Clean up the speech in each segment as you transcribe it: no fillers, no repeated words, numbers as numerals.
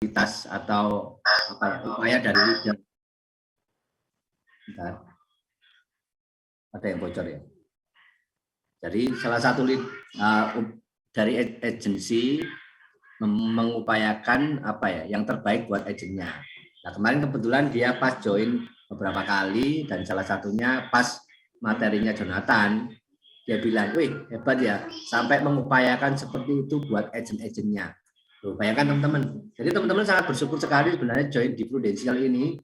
fasilitas atau apa ya, upaya dari leader. Bentar. Ada yang bocor ya. Jadi salah satu dari agensi mengupayakan apa ya yang terbaik buat agennya. Nah kemarin kebetulan dia pas join beberapa kali dan salah satunya pas materinya Jonathan, dia bilang, wih hebat ya sampai mengupayakan seperti itu buat agen-agennya. Tuh, bayangkan teman-teman. Jadi teman-teman sangat bersyukur sekali sebenarnya join di Prudential ini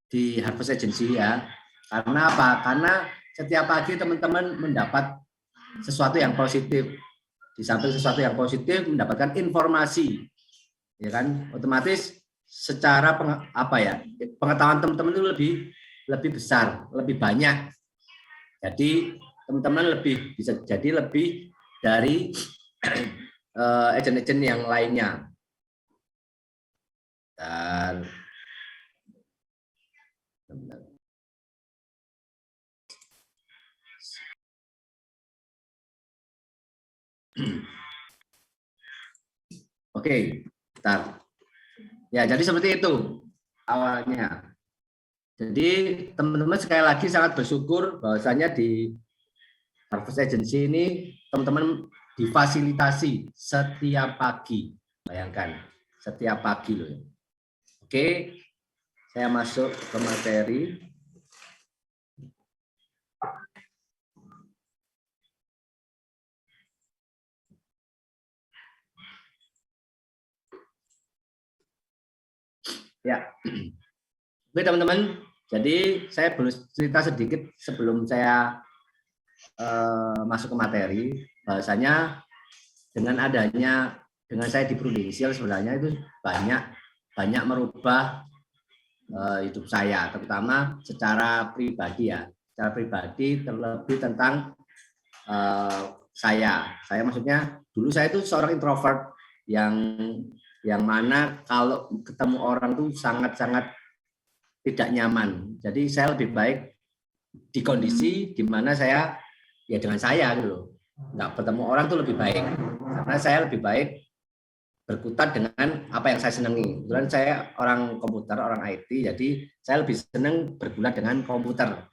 di Harvest Agency ya. Karena apa? Karena setiap pagi teman-teman mendapat sesuatu yang positif. Di samping sesuatu yang positif mendapatkan informasi, ya kan? Otomatis secara pengetahuan teman-teman itu lebih besar, lebih banyak. Jadi teman-teman bisa jadi lebih dari agen-agen yang lainnya. Dan Oke, bentar. Ya, jadi seperti itu awalnya. Jadi teman-teman sekali lagi sangat bersyukur bahwasanya di Harvest Agency ini teman-teman difasilitasi setiap pagi. Bayangkan, setiap pagi loh. Oke, saya masuk ke materi. Ya, oke teman-teman. Jadi saya perlu cerita sedikit sebelum saya masuk ke materi. Bahwasanya dengan saya di Prudential sebenarnya itu banyak merubah hidup saya, terutama secara pribadi ya. Secara pribadi terlebih tentang saya maksudnya dulu saya itu seorang introvert yang mana kalau ketemu orang tuh sangat-sangat tidak nyaman. Jadi saya lebih baik di kondisi di mana saya ya dengan saya gitu loh. Nggak bertemu orang tuh lebih baik. Karena saya lebih baik berkutat dengan apa yang saya senangi. Kebetulan saya orang komputer, orang IT, jadi saya lebih senang bergulat dengan komputer.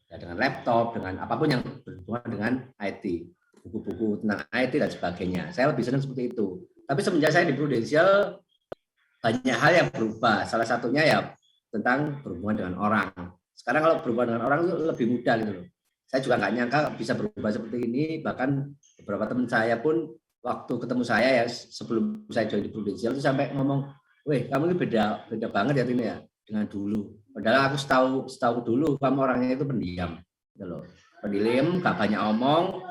Ya, dengan laptop, dengan apapun yang berhubungan dengan IT. Buku-buku tentang IT dan sebagainya. Saya lebih senang seperti itu. Tapi semenjak saya di Prudential, banyak hal yang berubah. Salah satunya ya tentang berhubungan dengan orang. Sekarang kalau berhubungan dengan orang itu lebih mudah gitu loh. Saya juga nggak nyangka bisa berubah seperti ini. Bahkan beberapa teman saya pun waktu ketemu saya ya sebelum saya join di Prudential itu sampai ngomong, weh kamu ini beda banget ya Tini ya dengan dulu. Padahal aku setahu dulu kamu orangnya itu pendiam, gitu loh. Pendiam, gak banyak omong.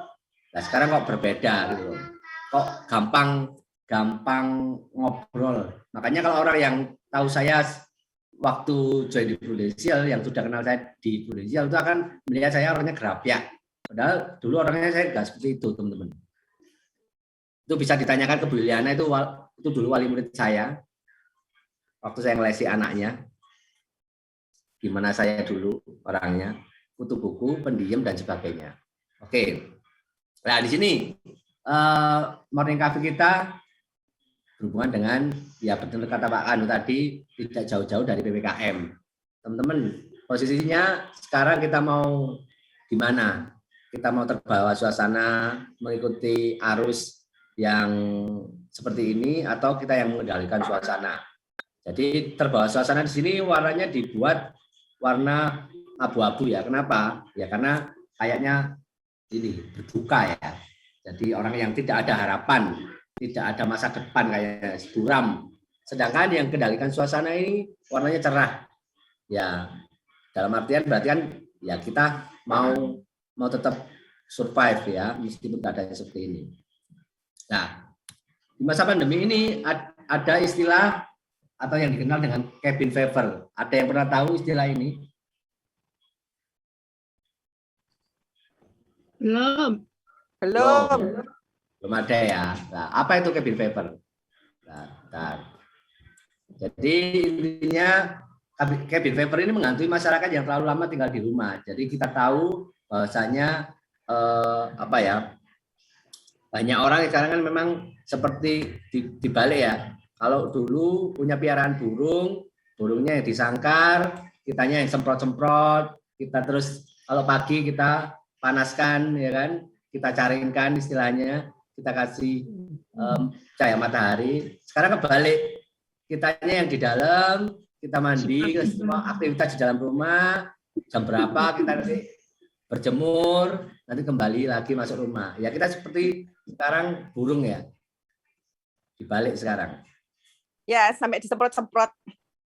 Nah sekarang kok berbeda gitu loh. Kok gampang ngobrol. Makanya kalau orang yang tahu saya waktu join di Prudential, yang sudah kenal saya di Prudential itu akan melihat saya orangnya gerapiak. Padahal dulu orangnya saya nggak seperti itu, teman-teman. Itu bisa ditanyakan ke Bu Liliana, itu dulu wali murid saya. Waktu saya ngelesi anaknya, gimana saya dulu orangnya, kutu buku, pendiam, dan sebagainya. Oke. Nah, di sini morning coffee kita berhubungan dengan, ya betul kata Pak Anu tadi, tidak jauh-jauh dari PPKM. Teman-teman, posisinya sekarang kita mau gimana? Kita mau terbawa suasana, mengikuti arus yang seperti ini, atau kita yang mengendalikan suasana. Jadi terbawa suasana di sini warnanya dibuat warna abu-abu ya. Kenapa? Ya karena kayaknya ini berduka ya. Jadi orang yang tidak ada harapan, tidak ada masa depan kayak buram. Sedangkan yang kendalikan suasana ini warnanya cerah. Ya, dalam artian berarti kan ya kita mau tetap survive ya, meskipun keadaannya seperti ini. Nah, di masa pandemi ini ada istilah atau yang dikenal dengan cabin fever. Ada yang pernah tahu istilah ini? Belum. Belum ada ya. Nah, apa itu cabin fever? Nah, jadi intinya cabin fever ini menghantui masyarakat yang terlalu lama tinggal di rumah. Jadi kita tahu bahwasanya banyak orang sekarang kan memang seperti dibalik ya. Kalau dulu punya piaraan burung, burungnya yang disangkar, kitanya yang semprot-semprot, kita terus kalau pagi kita panaskan, ya kan, kita caringkan istilahnya, kita kasih cahaya matahari. Sekarang kebalik, kitanya yang di dalam, kita mandi, semua aktivitas di dalam rumah, jam berapa kita nanti berjemur, nanti kembali lagi masuk rumah. Ya kita seperti sekarang burung ya, dibalik sekarang. Ya, sampai disemprot-semprot.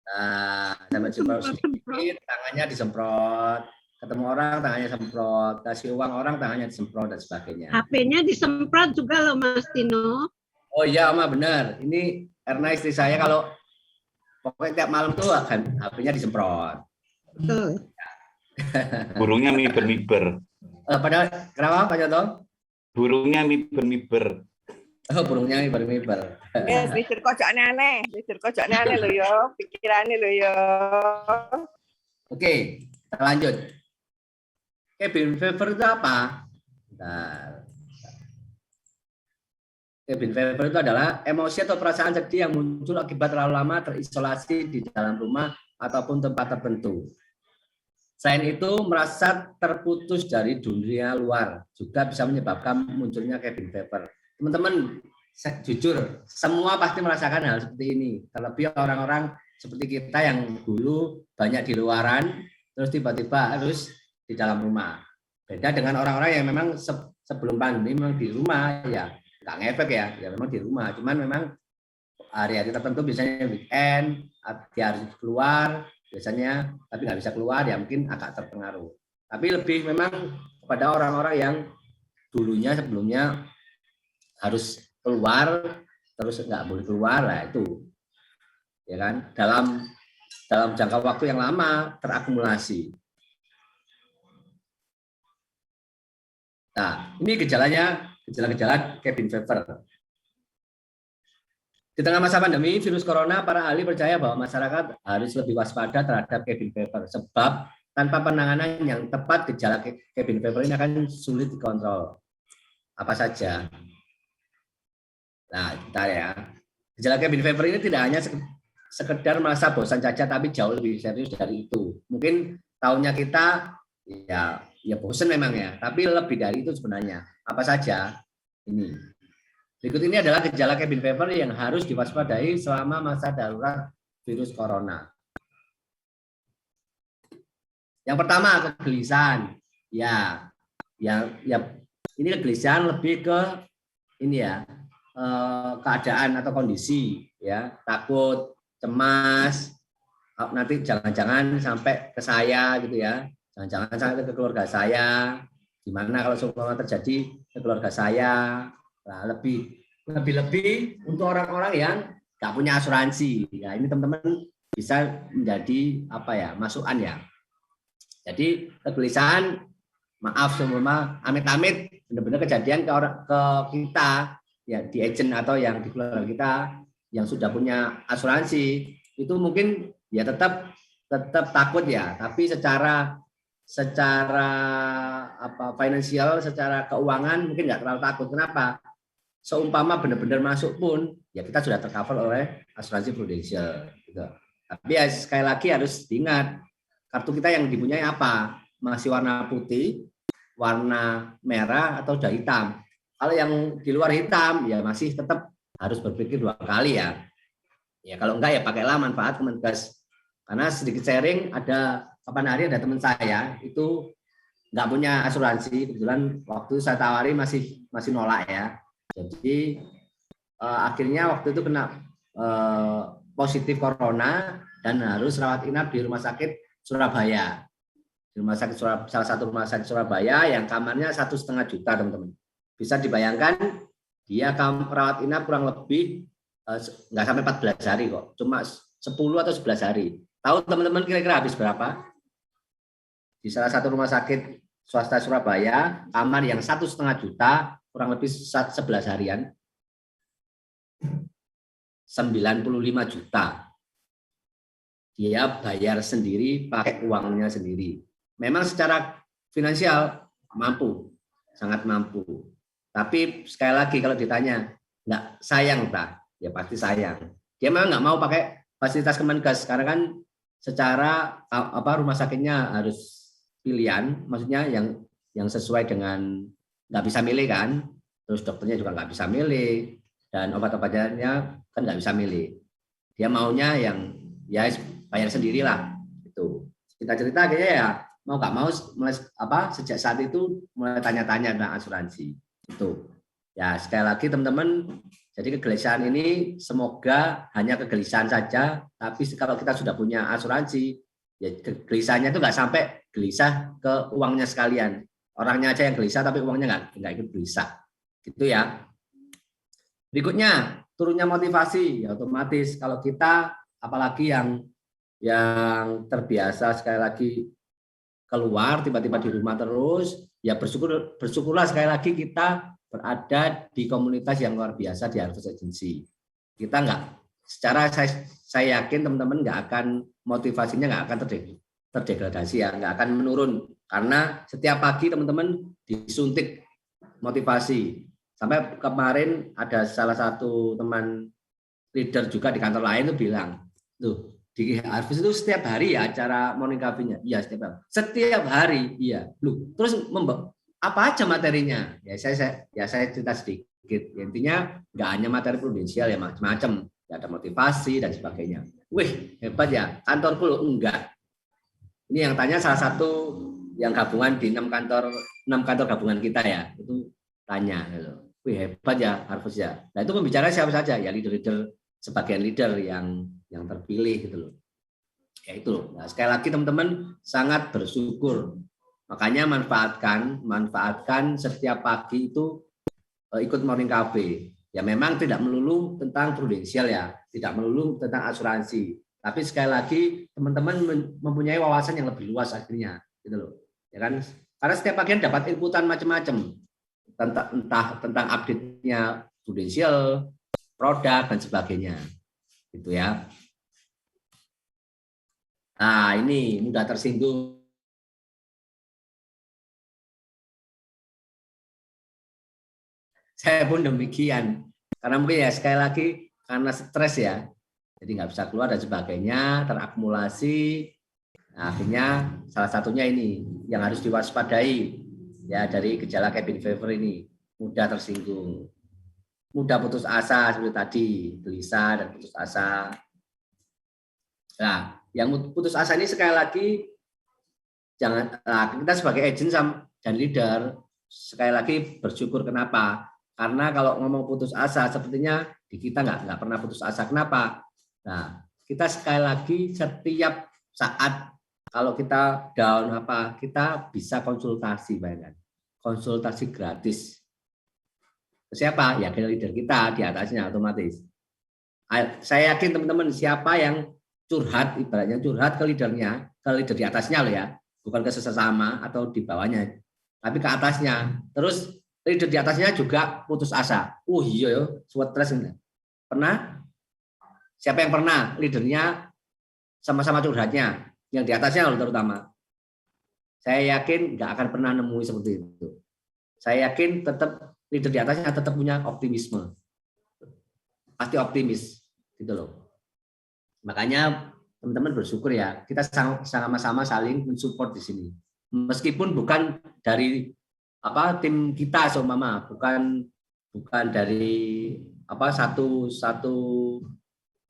Nah, sampai disemprot sedikit, tangannya disemprot. Ketemu orang, tangannya semprot. Kasih uang orang, tangannya disemprot, dan sebagainya. HP-nya disemprot juga loh, Mas Tino. Oh iya, Oma, benar. Ini karena istri saya kalau pokoknya tiap malam tuh akan HP-nya disemprot. Betul. Burungnya miber-miber. Padahal, kenapa Pak Joto? Burungnya miber-miber. Oh, burungnya miber-miber. Ya, pikir kok aneh. Pikir kok aneh lho ya. Pikirannya lho ya. Oke, kita lanjut. Cabin fever itu apa? Bentar. Cabin fever itu adalah emosi atau perasaan sedih yang muncul akibat terlalu lama terisolasi di dalam rumah ataupun tempat tertentu. Selain itu, merasa terputus dari dunia luar juga bisa menyebabkan munculnya cabin fever. Teman-teman, jujur, semua pasti merasakan hal seperti ini. Terlebih orang-orang seperti kita yang dulu banyak di luaran, terus tiba-tiba harus di dalam rumah. Beda dengan orang-orang yang memang sebelum pandemi memang di rumah, ya nggak ngefek ya memang di rumah. Cuman memang hari-hari tertentu biasanya weekend, dia harus keluar, biasanya tapi nggak bisa keluar, ya mungkin agak terpengaruh. Tapi lebih memang kepada orang-orang yang dulunya sebelumnya harus keluar terus nggak boleh keluar lah itu, ya kan, dalam jangka waktu yang lama terakumulasi. Nah, ini gejala-gejala cabin fever. Di tengah masa pandemi virus corona, para ahli percaya bahwa masyarakat harus lebih waspada terhadap cabin fever sebab tanpa penanganan yang tepat gejala cabin fever ini akan sulit dikontrol. Apa saja? Nah, kita ya. Gejala cabin fever ini tidak hanya sekedar merasa bosan saja, tapi jauh lebih serius dari itu. Mungkin tahunnya kita ya bosan memang ya, tapi lebih dari itu sebenarnya. Apa saja? Ini. Berikut ini adalah gejala cabin fever yang harus diwaspadai selama masa darurat virus corona. Yang pertama, kegelisahan. Ya, ini kegelisahan lebih ke ini ya. Keadaan atau kondisi, ya, takut, cemas, nanti jangan-jangan sampai ke saya gitu ya, jangan-jangan sampai ke keluarga saya, gimana kalau seumpama terjadi ke keluarga saya. Nah, lebih untuk orang-orang yang nggak punya asuransi, ya ini teman-teman bisa menjadi apa ya, masukan ya. Jadi kegelisahan, maaf seumpama amit-amit benar-benar kejadian ke kita, ya di agent atau yang di keluarga kita yang sudah punya asuransi, itu mungkin ya tetap takut ya, tapi secara apa finansial, secara keuangan mungkin nggak terlalu takut. Kenapa? Seumpama benar-benar masuk pun ya kita sudah tercover oleh asuransi prudensial gitu. Tapi ya sekali lagi harus diingat, kartu kita yang dipunyai apa? Masih warna putih, warna merah, atau udah hitam. Kalau yang di luar hitam ya masih tetap harus berpikir 2 kali ya. Ya kalau enggak ya pakailah manfaat Kemenkes. Karena sedikit sharing, ada kapan hari ada teman saya itu enggak punya asuransi, kebetulan waktu saya tawari masih nolak ya. Jadi akhirnya waktu itu kena positif corona dan harus rawat inap di rumah sakit Surabaya. Di rumah sakit salah satu rumah sakit Surabaya yang kamarnya 1,5 juta, teman-teman. Bisa dibayangkan dia rawat inap kurang lebih nggak sampai 14 hari kok, cuma 10 atau 11 hari. Tahu teman-teman kira-kira habis berapa? Di salah satu rumah sakit swasta Surabaya, kamar yang 1,5 juta, kurang lebih 11 harian, 95 juta. Dia bayar sendiri, pakai uangnya sendiri. Memang secara finansial mampu, sangat mampu. Tapi sekali lagi kalau ditanya, nggak sayang tak? Ya pasti sayang. Dia memang nggak mau pakai fasilitas Kemenkes karena kan secara rumah sakitnya harus pilihan, maksudnya yang sesuai dengan nggak bisa milih kan, terus dokternya juga nggak bisa milih dan obat-obatnya kan nggak bisa milih. Dia maunya yang ya bayar sendirilah itu. Kita cerita kayaknya ya mau nggak mau sejak saat itu mulai tanya-tanya tentang asuransi itu. Ya sekali lagi teman-teman, jadi kegelisahan ini semoga hanya kegelisahan saja, tapi kalau kita sudah punya asuransi, ya kegelisahannya itu nggak sampai gelisah ke uangnya sekalian. Orangnya aja yang gelisah, tapi uangnya nggak ikut gelisah. Gitu ya. Berikutnya, turunnya motivasi, ya otomatis kalau kita, apalagi yang terbiasa sekali lagi keluar, tiba-tiba di rumah terus, ya bersyukurlah sekali lagi kita berada di komunitas yang luar biasa di Harvest Agency. Kita nggak, secara saya yakin teman-teman nggak akan, motivasinya nggak akan terdegradasi ya, nggak akan menurun karena setiap pagi teman-teman disuntik motivasi. Sampai kemarin ada salah satu teman leader juga di kantor lain itu bilang, tuh di Harvest itu setiap hari ya acara morning coffee-nya. Iya setiap hari, iya. Loh, terus apa aja materinya? Ya saya cerita sedikit. Ya, intinya nggak hanya materi prudensial ya macam-macam. Ya, ada motivasi dan sebagainya. Wih hebat ya, kantorku loh enggak. Ini yang tanya salah satu yang gabungan di 6 kantor gabungan kita ya, itu tanya. Gitu. Wih hebat ya Harvest ya. Nah itu pembicara siapa saja ya, leader-leader, sebagian leader yang terpilih gitu loh. Ya itu loh. Nah, sekali lagi teman-teman sangat bersyukur. Makanya manfaatkan setiap pagi itu ikut morning cafe. Ya memang tidak melulu tentang prudensial ya, tidak melulu tentang asuransi. Tapi sekali lagi teman-teman mempunyai wawasan yang lebih luas akhirnya, gitu loh. Ya kan? Karena setiap pagi dapat inputan macam-macam tentang update-nya prudensial, produk dan sebagainya. Gitu ya. Nah, ini mudah tersinggung. Saya pun demikian. Karena mungkin ya sekali lagi karena stres ya, jadi nggak bisa keluar dan sebagainya, terakumulasi. Nah, akhirnya salah satunya ini yang harus diwaspadai ya dari gejala cabin fever ini, mudah tersinggung, mudah putus asa seperti tadi, gelisah dan putus asa. Nah, yang putus asa ini sekali lagi kita sebagai agent dan leader sekali lagi bersyukur. Kenapa? Karena kalau ngomong putus asa, sepertinya di kita nggak pernah putus asa. Kenapa? Nah, kita sekali lagi setiap saat kalau kita down kita bisa konsultasi, bayangkan. Konsultasi gratis. Siapa? Ya ke leader kita di atasnya otomatis. Saya yakin teman-teman siapa yang curhat, ibaratnya curhat ke leadernya, ke leader di atasnya loh ya, bukan ke sesama atau di bawahnya, tapi ke atasnya. Terus leader di atasnya juga putus asa. Iya ya, stres ini. Pernah? Siapa yang pernah leadernya sama-sama curhatnya? Yang di atasnya terutama. Saya yakin nggak akan pernah nemui seperti itu. Saya yakin tetap leader di atasnya tetap punya optimisme. Pasti optimis, gitu loh. Makanya teman-teman bersyukur ya, kita sama-sama saling mensupport di sini. Meskipun bukan dari tim kita seumpama, bukan dari satu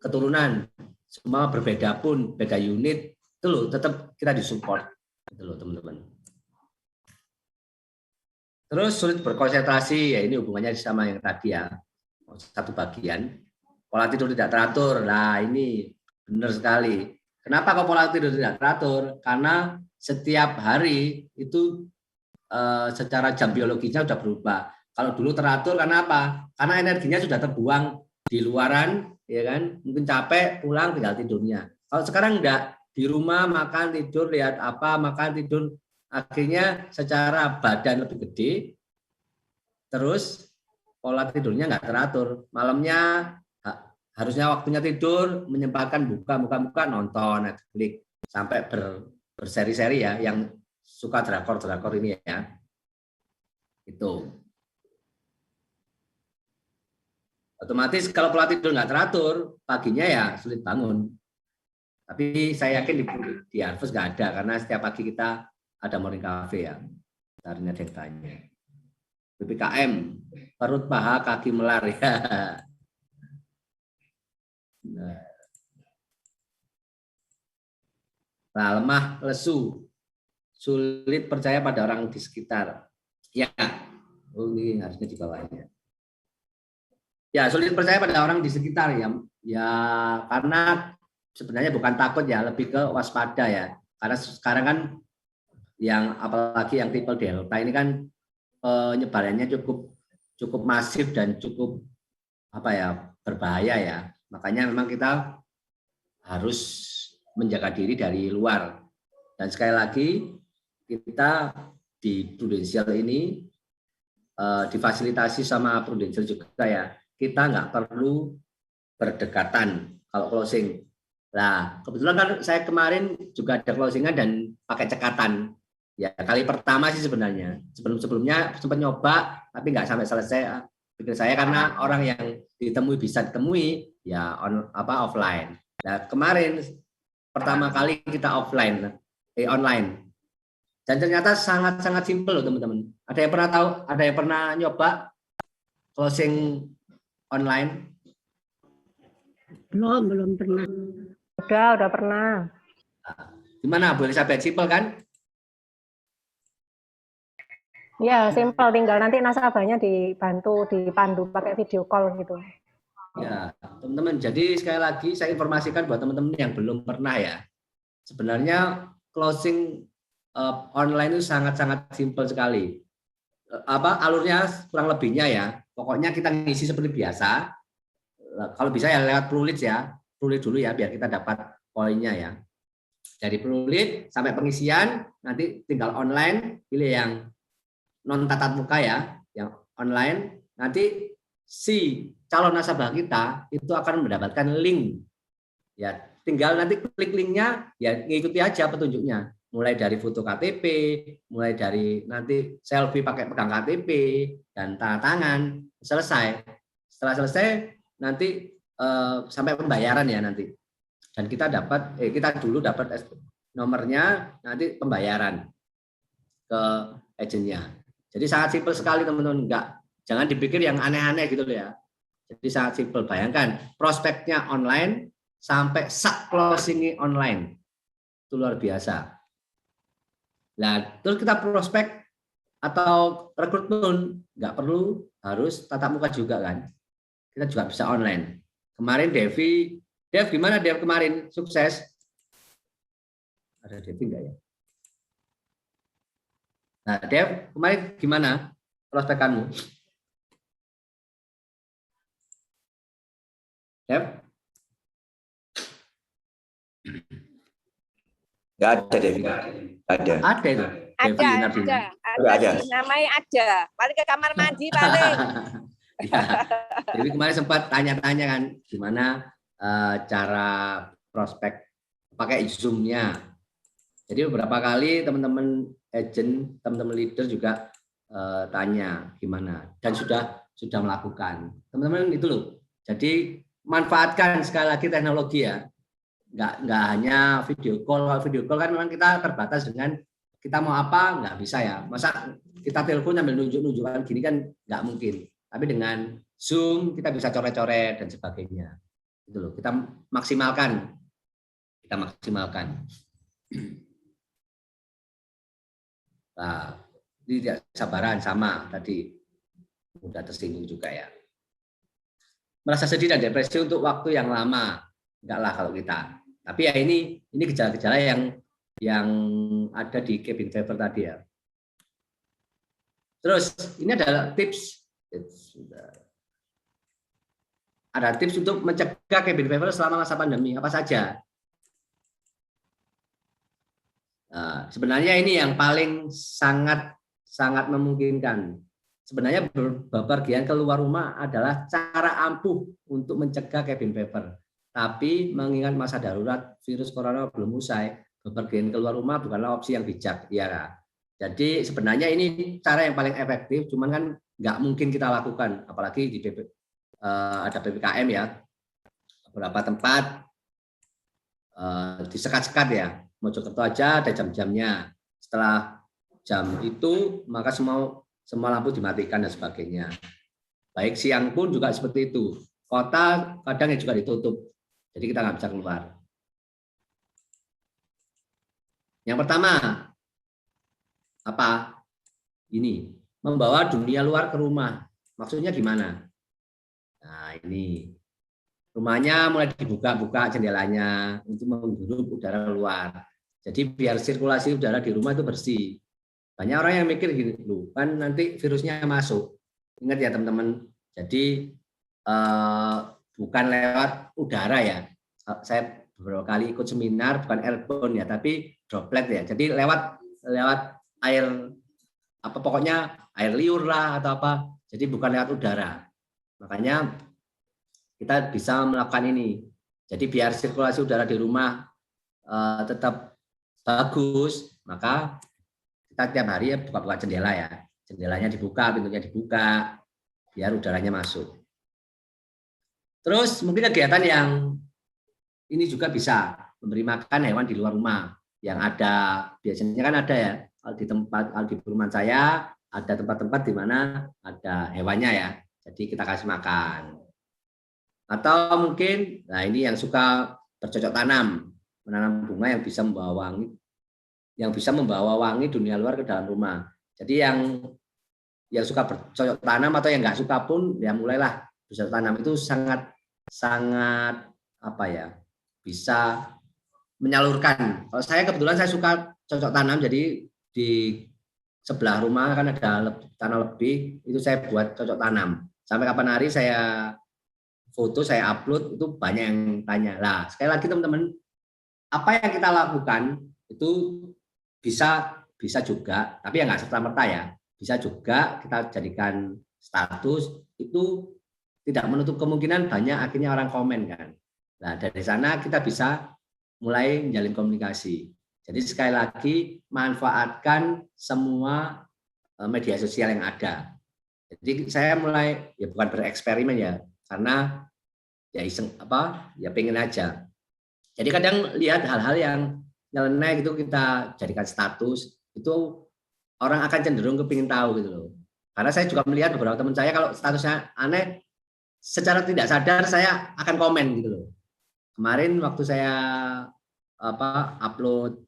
keturunan, semua berbeda pun, beda unit, itu loh tetap kita disupport, gitu loh teman-teman. Terus sulit berkonsentrasi, ya ini hubungannya sama yang tadi ya, satu bagian. Pola tidur tidak teratur, nah ini benar sekali. Kenapa kok pola tidur tidak teratur? Karena setiap hari itu secara jam biologisnya sudah berubah. Kalau dulu teratur karena apa? Karena energinya sudah terbuang di luaran, ya kan? Mungkin capek, pulang tinggal tidurnya. Kalau sekarang enggak, di rumah makan tidur, lihat makan tidur, akhirnya secara badan lebih gede, terus pola tidurnya enggak teratur. Malamnya harusnya waktunya tidur, menyempatkan buka nonton Netflix sampai berseri-seri ya, yang suka drakor ini ya. Itu. Otomatis kalau pola tidur nggak teratur, paginya ya sulit bangun. Tapi saya yakin di Harvest nggak ada, karena setiap pagi kita ada morning cafe ya. Caranya ada yang tanya. PPKM, perut paha, kaki melar ya. Nah, lemah, lesu, sulit percaya pada orang di sekitar. Ya, ini harusnya di bawahnya. Ya, sulit percaya pada orang di sekitar ya. Ya, karena sebenarnya bukan takut ya, lebih ke waspada ya. Karena sekarang kan yang apalagi yang triple delta ini kan penyebarannya cukup masif dan cukup berbahaya ya. Makanya memang kita harus menjaga diri dari luar. Dan sekali lagi kita di Prudential ini difasilitasi sama Prudential juga ya. Kita nggak perlu berdekatan kalau closing. Nah, kebetulan kan saya kemarin juga ada closingan dan pakai cekatan. Ya, kali pertama sih sebenarnya. Sebelumnya sempat nyoba, tapi nggak sampai selesai. Pikir saya karena orang yang bisa ditemui ya offline. Nah, kemarin pertama kali kita online. Dan ternyata sangat-sangat simpel loh teman-teman. Ada yang pernah tahu? Ada yang pernah nyoba closing online? Belum pernah. Udah pernah. Gimana Bu Elizabeth, simpel kan? Ya, simpel, tinggal nanti nasabahnya dipandu pakai video call gitu. Ya, teman-teman, jadi sekali lagi saya informasikan buat teman-teman yang belum pernah ya. Sebenarnya closing online itu sangat-sangat simpel sekali. Alurnya kurang lebihnya ya. Pokoknya kita ngisi seperti biasa. Kalau bisa ya lewat Prulid ya. Prulid dulu ya biar kita dapat poinnya ya. Dari Prulid sampai pengisian nanti tinggal online, pilih yang non tatap muka ya, yang online. Nanti si calon nasabah kita itu akan mendapatkan link. Ya, tinggal nanti klik linknya ya ngikuti aja petunjuknya. Mulai dari foto KTP, mulai dari nanti selfie pakai pegang KTP dan tanda tangan, selesai. Setelah selesai nanti sampai pembayaran ya nanti. Dan kita dulu dapat nomornya, nanti pembayaran ke agennya. Jadi sangat simpel sekali teman-teman, jangan dipikir yang aneh-aneh gitu loh ya. Jadi sangat simpel, bayangkan prospeknya online sampai sak closing online. Itu luar biasa. Nah, terus kita prospek atau rekrutmen nggak perlu harus tatap muka juga kan. Kita juga bisa online. Kemarin Dev gimana Dev kemarin? Sukses? Ada Devi enggak ya? Nah, Dev kemarin gimana prospekanmu? Dev? Nggak ada, Devi. Ada. Ada itu. Ada. Namanya ada. Paling ke kamar mandi paling. Ya. Jadi kemarin sempat tanya-tanya kan gimana cara prospek pakai Zoom-nya. Jadi beberapa kali teman-teman agent, teman-teman leader juga tanya gimana dan sudah melakukan. Teman-teman itu loh. Jadi manfaatkan sekali lagi teknologi ya. Nggak hanya video call. Kalau video call kan memang kita terbatas dengan kita mau apa nggak bisa ya. Masa kita telepon sambil nunjuk-nunjukkan gini kan nggak mungkin. Tapi dengan Zoom kita bisa coret-coret dan sebagainya. Itu loh, kita maksimalkan. Nah, ini tidak sabaran sama tadi mudah tersinggung juga ya. Merasa sedih dan depresi untuk waktu yang lama, enggak lah kalau kita. Tapi ya ini gejala-gejala yang ada di cabin fever tadi ya. Terus ini adalah tips. Ada tips untuk mencegah cabin fever selama masa pandemi, apa saja? Nah, sebenarnya ini yang paling sangat memungkinkan. Sebenarnya bepergian keluar rumah adalah cara ampuh untuk mencegah cabin fever. Tapi mengingat masa darurat virus corona belum usai, bepergian keluar rumah bukanlah opsi yang bijak. Ya, jadi sebenarnya ini cara yang paling efektif, cuman kan nggak mungkin kita lakukan, apalagi di ada PPKM ya, beberapa tempat disekat-sekat ya. Mojokerto aja ada jam-jamnya. Setelah jam itu maka semua lampu dimatikan dan sebagainya. Baik siang pun juga seperti itu. Kota kadang juga ditutup, jadi kita nggak bisa keluar. Yang pertama apa? Ini membawa dunia luar ke rumah. Maksudnya gimana? Nah ini rumahnya mulai dibuka-buka jendelanya untuk menghirup udara luar. Jadi biar sirkulasi udara di rumah itu bersih. Banyak orang yang mikir gini, loh, kan nanti virusnya masuk. Ingat ya teman-teman. Jadi bukan lewat udara ya. Saya beberapa kali ikut seminar bukan airborne ya, tapi droplet ya. Jadi lewat air apa pokoknya air liur lah atau apa. Jadi bukan lewat udara. Makanya kita bisa melakukan ini. Jadi biar sirkulasi udara di rumah tetap bagus, maka kita tiap hari ya buka-buka jendela ya. Jendelanya dibuka, pintunya dibuka, biar udaranya masuk. Terus mungkin kegiatan yang ini juga bisa memberi makan hewan di luar rumah. Yang ada, biasanya kan ada ya, di perumahan saya, ada tempat-tempat di mana ada hewannya ya. Jadi kita kasih makan. Atau mungkin, nah ini yang suka bercocok tanam, menanam bunga yang bisa membawa wangi dunia luar ke dalam rumah. Jadi yang suka bercocok tanam atau yang nggak suka pun ya mulailah bercocok tanam. Itu sangat apa ya, bisa menyalurkan. Kalau saya kebetulan saya suka cocok tanam, jadi di sebelah rumah kan ada tanah lebih, itu saya buat cocok tanam. Sampai kapan hari saya foto, saya upload, itu banyak yang tanya. Lah, sekali lagi teman-teman, apa yang kita lakukan itu bisa juga, tapi ya nggak serta-merta ya. Bisa juga kita jadikan status, itu tidak menutup kemungkinan banyak akhirnya orang komen kan. Nah, dari sana kita bisa mulai menjalin komunikasi. Jadi sekali lagi manfaatkan semua media sosial yang ada. Jadi saya mulai ya bukan bereksperimen ya, karena ya iseng apa ya pengen aja. Jadi kadang lihat hal-hal yang nyeleneh gitu kita jadikan status, itu orang akan cenderung kepingin tahu gitu loh. Karena saya juga melihat beberapa teman saya kalau statusnya aneh, secara tidak sadar saya akan komen gitu loh. Kemarin waktu saya upload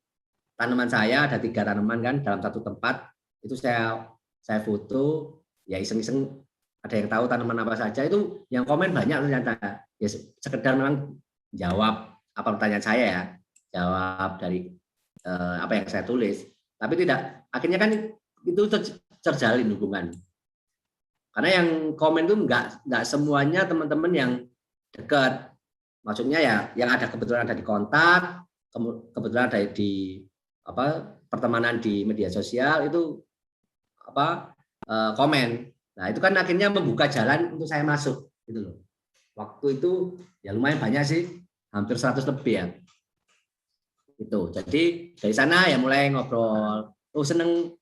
tanaman saya, ada 3 tanaman kan dalam satu tempat, itu saya foto, ya iseng-iseng ada yang tahu tanaman apa saja, itu yang komen banyak ternyata. Ya sekedar memang jawab apa pertanyaan saya ya, jawab dari apa yang saya tulis, tapi tidak, akhirnya kan itu terjalin hubungan. Karena yang komen itu enggak semuanya teman-teman yang dekat. Maksudnya ya yang ada kebetulan ada di kontak, kebetulan ada di pertemanan di media sosial itu komen. Nah, itu kan akhirnya membuka jalan untuk saya masuk gitu loh. Waktu itu ya lumayan banyak sih, hampir 100 lebih ya. Itu. Jadi dari sana ya mulai ngobrol. Oh, seneng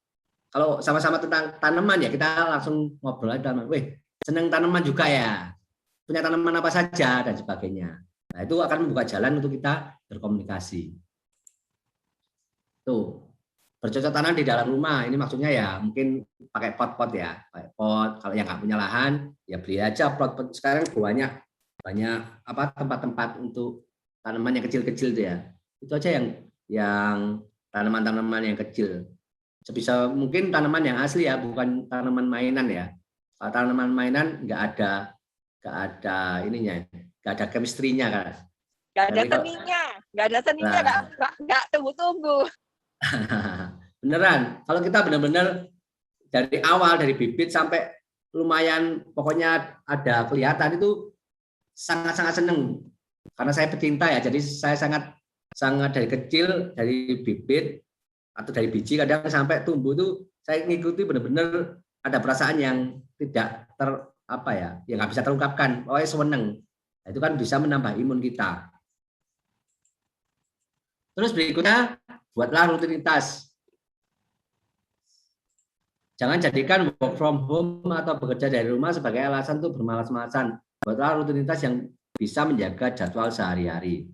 kalau sama-sama tentang tanaman ya kita langsung ngobrol aja. Wih, seneng tanaman juga ya. Punya tanaman apa saja dan sebagainya. Nah, itu akan membuka jalan untuk kita berkomunikasi. Tuh. Bercocok tanam di dalam rumah, ini maksudnya ya mungkin pakai pot-pot ya, pakai pot. Kalau yang nggak punya lahan, ya beli aja pot-pot. Sekarang banyak tempat-tempat untuk tanaman yang kecil-kecil ya. Itu aja yang tanaman-tanaman yang kecil. Sebisa mungkin tanaman yang asli ya, bukan tanaman mainan ya. Kalau tanaman mainan nggak ada ininya, nggak ada chemistry-nya kan. Nggak ada seninya, nggak tunggu-tunggu. Beneran, kalau kita benar-benar dari awal, dari bibit sampai lumayan pokoknya ada kelihatan, itu sangat-sangat seneng. Karena saya pecinta ya, jadi saya sangat dari kecil, dari bibit atau dari biji kadang sampai tumbuh itu saya ngikuti benar-benar ada perasaan yang tidak yang nggak bisa terungkapkan, pokoknya seneng. Nah, itu kan bisa menambah imun kita. Terus berikutnya, buatlah rutinitas. Jangan jadikan work from home atau bekerja dari rumah sebagai alasan untuk bermalas-malasan. buatlah rutinitas yang bisa menjaga jadwal sehari-hari.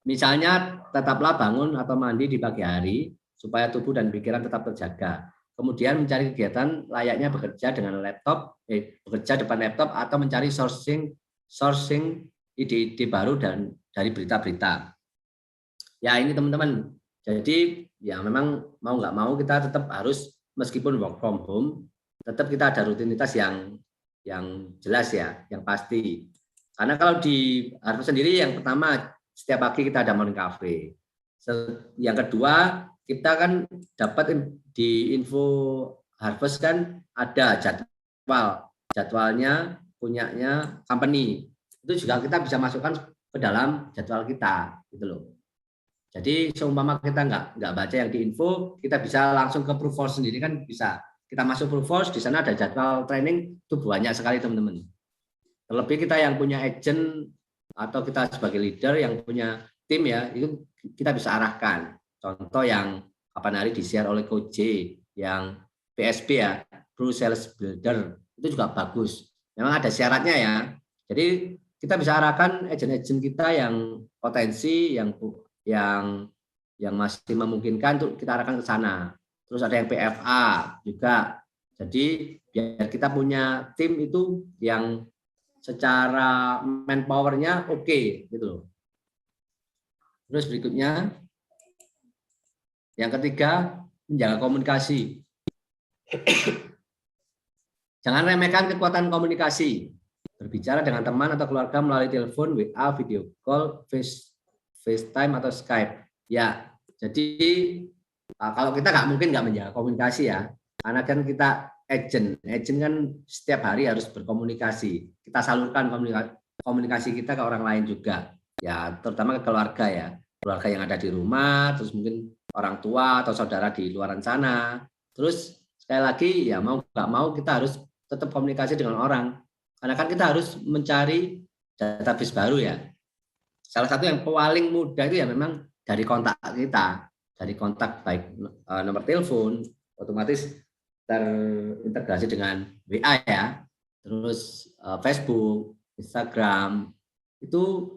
Misalnya, tetaplah bangun atau mandi di pagi hari supaya tubuh dan pikiran tetap terjaga. Kemudian mencari kegiatan layaknya bekerja dengan bekerja depan laptop atau mencari sourcing ide-ide baru dan dari berita-berita. Ya ini teman-teman. Jadi ya memang mau nggak mau kita tetap harus meskipun work from home, tetap kita ada rutinitas yang jelas ya, yang pasti. Karena kalau di Harvest sendiri yang pertama setiap pagi kita ada morning cafe. Yang kedua kita kan dapat di info Harvest kan ada jadwalnya punyanya company. Itu juga kita bisa masukkan ke dalam jadwal kita gitu loh. Jadi seumpama kita nggak baca yang di info, kita bisa langsung ke Proofforce sendiri kan bisa. Kita masuk Proofforce, di sana ada jadwal training, itu banyak sekali teman-teman. Terlebih kita yang punya agent atau kita sebagai leader yang punya tim ya, itu kita bisa arahkan. Contoh yang kapan hari di-share oleh Coach J, yang PSB ya, Pro Sales Builder, itu juga bagus. Memang ada syaratnya ya. Jadi kita bisa arahkan agent-agent kita yang potensi, yang masih memungkinkan untuk kita arahkan ke sana. Terus ada yang PFA juga. Jadi biar kita punya tim itu yang secara manpower-nya oke, gitu loh. Terus berikutnya yang ketiga, menjaga komunikasi. Jangan remehkan kekuatan komunikasi. Berbicara dengan teman atau keluarga melalui telepon, WA, video call, FaceTime atau Skype. Ya, jadi kalau kita nggak menjaga komunikasi ya, karena kan kita agent kan setiap hari harus berkomunikasi. Kita salurkan komunikasi kita ke orang lain juga, ya terutama ke keluarga ya, keluarga yang ada di rumah, terus mungkin orang tua atau saudara di luaran sana. Terus sekali lagi ya mau nggak mau kita harus tetap komunikasi dengan orang, karena kan kita harus mencari database baru ya. Salah satu yang paling mudah itu ya memang dari kontak kita, dari kontak baik nomor telepon, otomatis terintegrasi dengan WA ya, terus Facebook, Instagram, itu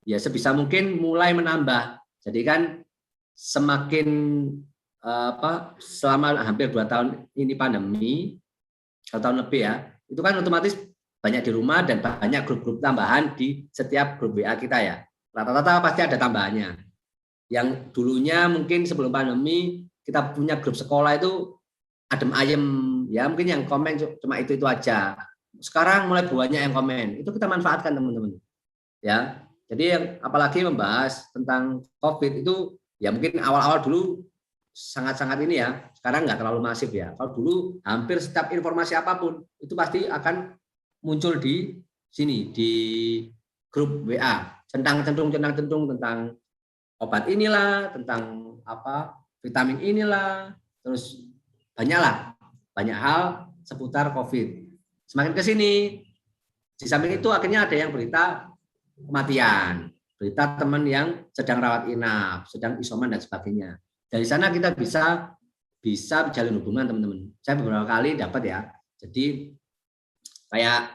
ya sebisa mungkin mulai menambah. Jadi kan semakin selama hampir 2 tahun ini pandemi, 2 tahun lebih ya, itu kan otomatis banyak di rumah dan banyak grup-grup tambahan di setiap grup WA kita ya. Rata-rata pasti ada tambahannya. Yang dulunya mungkin sebelum pandemi kita punya grup sekolah itu adem ayem ya, mungkin yang komen cuma itu aja. Sekarang mulai banyak yang komen. Itu kita manfaatkan teman-teman. Ya. Jadi yang apalagi membahas tentang COVID itu ya mungkin awal-awal dulu sangat-sangat ini ya. Sekarang nggak terlalu masif ya. Kalau dulu hampir setiap informasi apapun itu pasti akan muncul di sini di grup WA. Centang-centung tentang obat inilah, tentang vitamin inilah, terus banyak hal seputar COVID. Semakin ke sini, di samping itu akhirnya ada yang berita kematian, berita teman yang sedang rawat inap, sedang isoman dan sebagainya. Dari sana kita bisa menjalin hubungan teman-teman. Saya beberapa kali dapat ya. Jadi kayak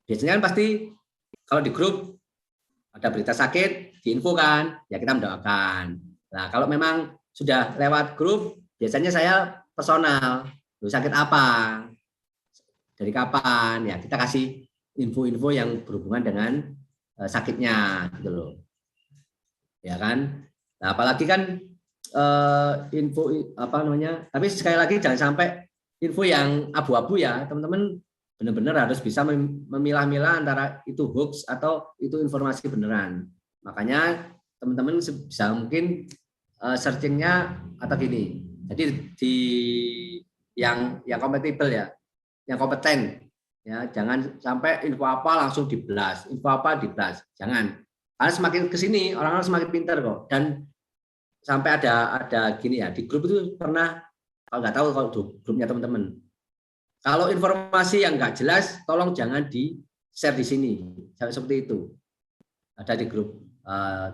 biasanya kan pasti kalau di grup ada berita sakit, diinfokan, ya kita mendoakan. Nah, kalau memang sudah lewat grup, biasanya saya personal, sakit apa, dari kapan, ya kita kasih info-info yang berhubungan dengan sakitnya, gitu loh. Ya kan? Nah, apalagi kan info tapi sekali lagi jangan sampai info yang abu-abu ya, teman-teman benar-benar harus bisa memilah-milah antara itu hoax atau itu informasi beneran. Makanya teman-teman bisa mungkin searchingnya atau gini. Jadi di yang kompatibel ya, yang kompeten ya, jangan sampai info apa langsung diblas, info apa diblas, jangan. Karena semakin kesini orang-orang semakin pintar kok. Dan sampai ada gini ya, di grup itu pernah, kalau nggak tahu kalau grupnya teman-teman. Kalau informasi yang nggak jelas, tolong jangan di-share di sini. Sampai seperti itu. Ada di grup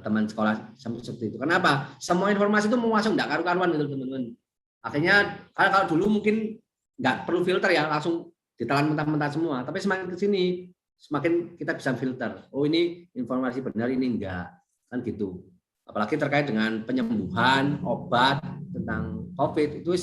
teman sekolah sampai seperti itu. Kenapa? Semua informasi itu mau masuk nggak karu-karuan gitu teman-teman. Akhirnya kalau dulu mungkin nggak perlu filter ya, langsung ditelan mentah-mentah semua. Tapi semakin ke sini semakin kita bisa filter. Oh ini informasi benar, ini enggak, kan gitu. Apalagi terkait dengan penyembuhan, obat tentang COVID itu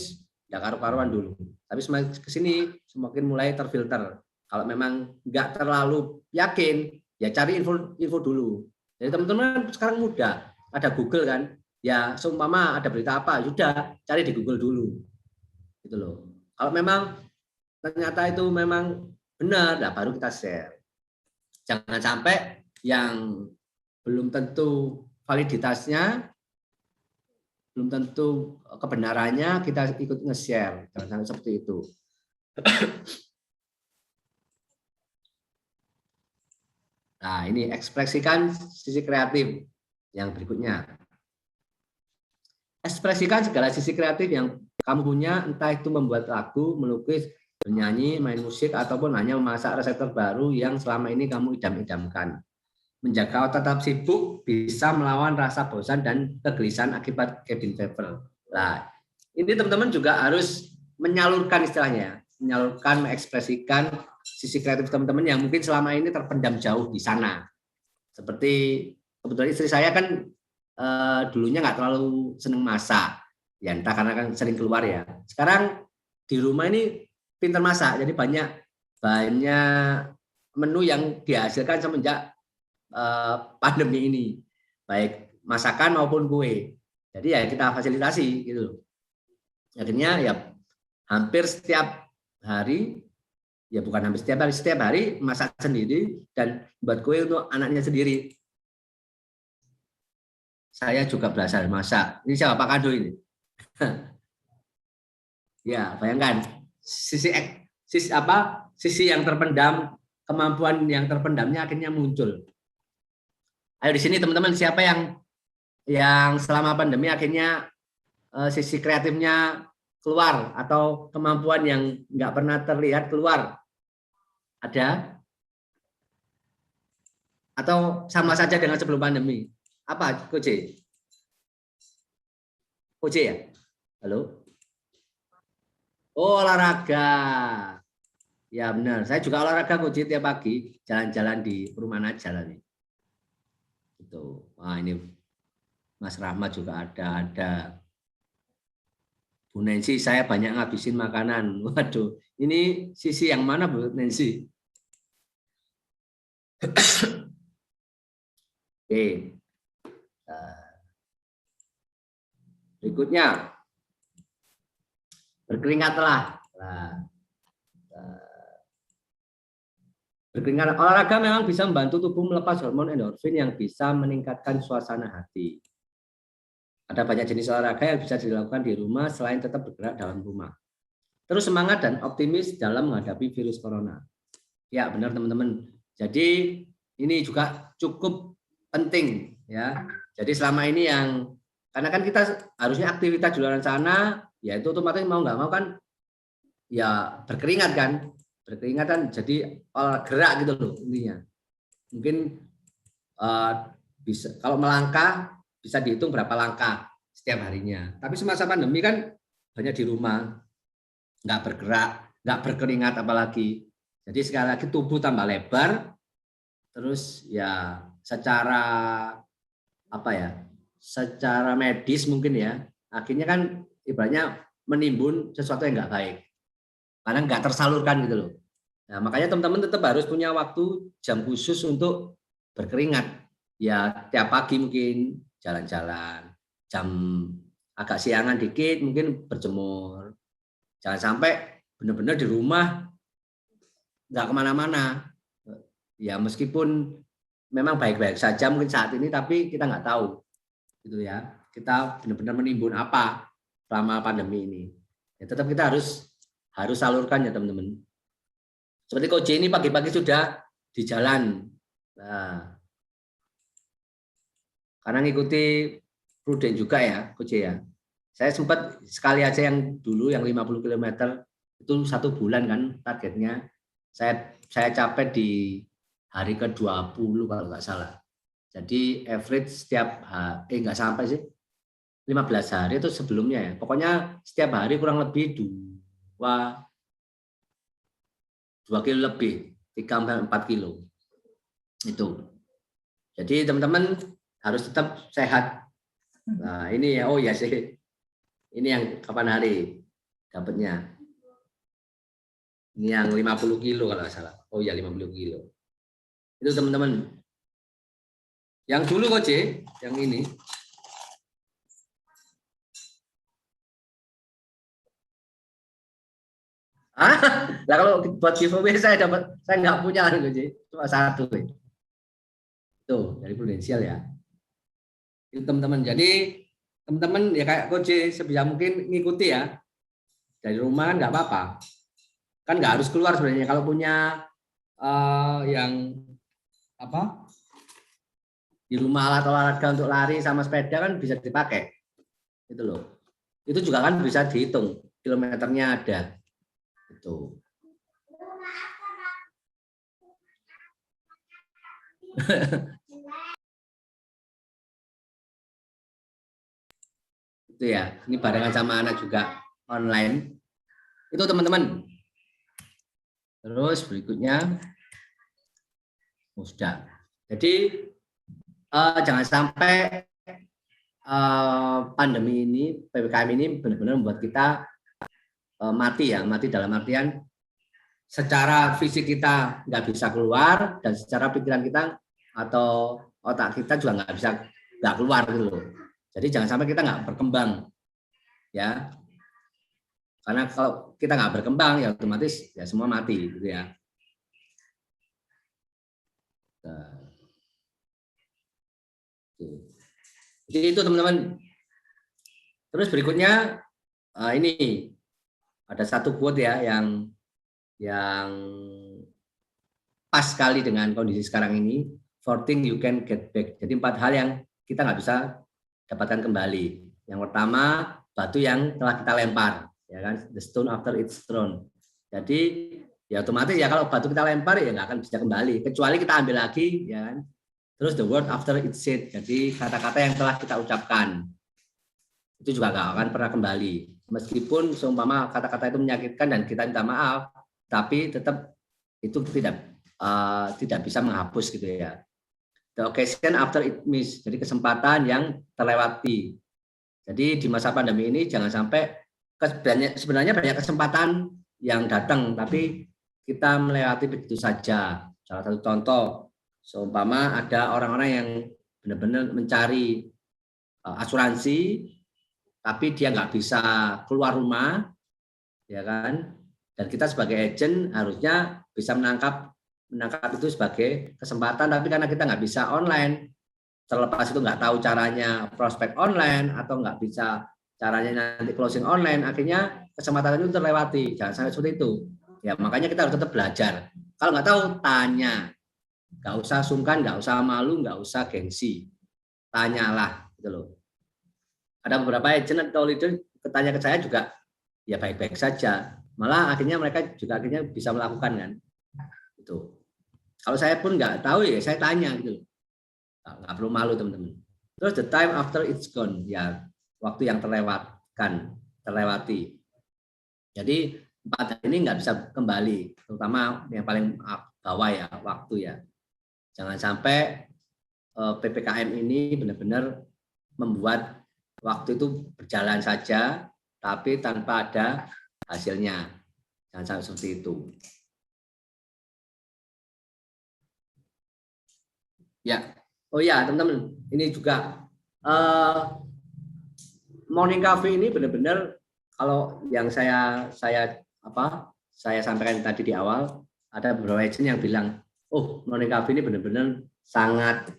ya karu-karuan dulu. Tapi semakin kesini semakin mulai terfilter. Kalau memang enggak terlalu yakin, ya cari info dulu. Jadi teman-teman sekarang mudah, ada Google kan. Ya seumpama ada berita apa, sudah cari di Google dulu. Gitu loh. Kalau memang ternyata itu memang benar, nah baru kita share. Jangan sampai yang belum tentu validitasnya, belum tentu kebenarannya kita ikut nge-share. Jangan sampai seperti itu. Nah, ini ekspresikan sisi kreatif yang berikutnya. Ekspresikan segala sisi kreatif yang kamu punya, entah itu membuat lagu, melukis, bernyanyi, main musik, ataupun hanya memasak resep terbaru yang selama ini kamu idam-idamkan. Menjaga otak tetap sibuk bisa melawan rasa bosan dan kegelisahan akibat cabin fever. Nah, ini teman-teman juga harus menyalurkan istilahnya, menyalurkan, mengekspresikan sisi kreatif teman-teman yang mungkin selama ini terpendam jauh di sana. Seperti kebetulan istri saya kan dulunya nggak terlalu seneng masak, ya entah karena kan sering keluar ya. Sekarang di rumah ini pintar masak, jadi banyak menu yang dihasilkan semenjak pandemi ini, baik masakan maupun kue. Jadi ya kita fasilitasi gitu. Akhirnya ya hampir setiap hari, ya bukan hampir setiap hari masak sendiri dan buat kue untuk anaknya sendiri. Saya juga belajar masak. Ini siapa Pak Kado ini? Ya, bayangkan sisi yang terpendam, kemampuan yang terpendamnya akhirnya muncul. Ayo di sini teman-teman, siapa yang selama pandemi akhirnya sisi kreatifnya keluar atau kemampuan yang nggak pernah terlihat keluar? Ada? Atau sama saja dengan sebelum pandemi? Apa, Koje? Koje ya? Halo? Oh, olahraga. Ya benar, saya juga olahraga Koje tiap pagi, jalan-jalan di perumahan aja lah nih. Gitu. Wah, ini Mas Rahmat juga ada. Bu Nancy, saya banyak ngabisin makanan. Waduh, ini sisi yang mana Bu Nancy? Oke. Berikutnya, berkeringatlah. Berkeringat, olahraga memang bisa membantu tubuh melepas hormon endorfin yang bisa meningkatkan suasana hati. Ada banyak jenis olahraga yang bisa dilakukan di rumah selain tetap bergerak dalam rumah. Terus semangat dan optimis dalam menghadapi virus corona. Ya benar teman-teman. Jadi ini juga cukup penting ya. Jadi selama ini karena kan kita harusnya aktivitas di luar sana, ya itu otomatis mau nggak mau kan ya berkeringat kan. Berkeringat kan jadi gerak gitu loh intinya. Mungkin bisa kalau melangkah bisa dihitung berapa langkah setiap harinya. Tapi semasa pandemi kan banyak di rumah, nggak bergerak, nggak berkeringat apalagi. Jadi sekali lagi tubuh tambah lebar, terus ya secara secara medis mungkin ya, akhirnya kan ibaratnya menimbun sesuatu yang nggak baik. Karena nggak tersalurkan gitu loh. Nah, makanya teman-teman tetap harus punya waktu jam khusus untuk berkeringat. Ya tiap pagi mungkin jalan-jalan, jam agak siangan dikit mungkin berjemur. Jangan sampai benar-benar di rumah nggak kemana-mana. Ya meskipun memang baik-baik saja mungkin saat ini, tapi kita nggak tahu. Gitu ya. Kita benar-benar menimbun apa selama pandemi ini. Ya, tetap kita harus salurkan ya teman-teman. Seperti Koje ini pagi-pagi sudah di jalan. Nah, karena ngikuti Prudent juga ya, Koje ya. Saya sempat sekali aja yang dulu yang 50 km itu 1 bulan kan targetnya. Saya capai di hari ke-20 kalau nggak salah. Jadi average setiap hari, nggak sampai sih 15 hari itu sebelumnya ya. Pokoknya setiap hari kurang lebih 2 kilo lebih. 3-4 kilo. Itu. Jadi teman-teman harus tetap sehat. Nah, ini ya, oh ya sih. Ini yang kapan hari dapatnya. Ini yang 50 kilo kalau nggak salah. Oh ya 50 kilo. Itu teman-teman. Yang dulu kok, yang ini. Lah kalau buat giveaway saya nggak punya loh, cuma satu. Tuh dari Prudential ya. Itu teman-teman. Jadi teman-teman ya kayak Coach sebisa mungkin ngikuti ya. Dari rumah kan nggak apa-apa. Kan nggak harus keluar sebenarnya. Kalau punya yang apa di rumah alat olahraga untuk lari sama sepeda kan bisa dipakai. Itu loh. Itu juga kan bisa dihitung kilometernya ada. Itu. Itu ya. Ini barengan sama anak juga online. Itu teman-teman. Terus berikutnya sudah. Jadi jangan sampai pandemi ini, PPKM ini benar-benar membuat kita mati ya, mati dalam artian secara fisik kita nggak bisa keluar dan secara pikiran kita atau otak kita juga nggak keluar gitu loh. Jadi jangan sampai kita nggak berkembang ya, karena kalau kita nggak berkembang ya otomatis ya semua mati gitu ya. Jadi itu teman-teman. Terus berikutnya ini ada satu quote ya yang pas sekali dengan kondisi sekarang ini. 4 things you can get back. Jadi 4 hal yang kita nggak bisa dapatkan kembali. Yang pertama, batu yang telah kita lempar, ya kan? The stone after it's thrown. Jadi ya otomatis ya kalau batu kita lempar ya nggak akan bisa kembali. Kecuali kita ambil lagi, ya kan? Terus the word after it's said. Jadi kata-kata yang telah kita ucapkan itu juga nggak akan pernah kembali. Meskipun seumpama kata-kata itu menyakitkan dan kita minta maaf, tapi tetap itu tidak bisa menghapus gitu ya. The occasion after it miss, jadi kesempatan yang terlewati. Jadi di masa pandemi ini jangan sampai sebenarnya banyak kesempatan yang datang, tapi kita melewati begitu saja. Salah satu contoh, seumpama ada orang-orang yang benar-benar mencari asuransi, tapi dia nggak bisa keluar rumah, ya kan? Dan kita sebagai agent harusnya bisa menangkap itu sebagai kesempatan, tapi karena kita nggak bisa online, terlepas itu nggak tahu caranya prospek online atau nggak bisa caranya nanti closing online, akhirnya kesempatan itu terlewati. Jangan sampai seperti itu. Ya makanya kita harus tetap belajar. Kalau nggak tahu tanya, nggak usah sungkan, nggak usah malu, nggak usah gengsi, tanyalah gitu loh. Ada beberapa agent atau leader bertanya ke saya juga ya baik-baik saja, malah akhirnya mereka juga akhirnya bisa melakukan kan itu. Kalau saya pun nggak tahu ya saya tanya gitu, nggak perlu malu teman-teman. Terus the time after it's gone, ya waktu yang terlewati. Jadi 4 ini nggak bisa kembali, terutama yang paling bawah ya waktu ya. Jangan sampai PPKM ini benar-benar membuat waktu itu berjalan saja, tapi tanpa ada hasilnya. Jangan sampai seperti itu. Ya, oh ya teman-teman, ini juga morning coffee ini benar-benar kalau yang saya sampaikan tadi di awal, ada beberapa agent yang bilang, oh morning coffee ini benar-benar sangat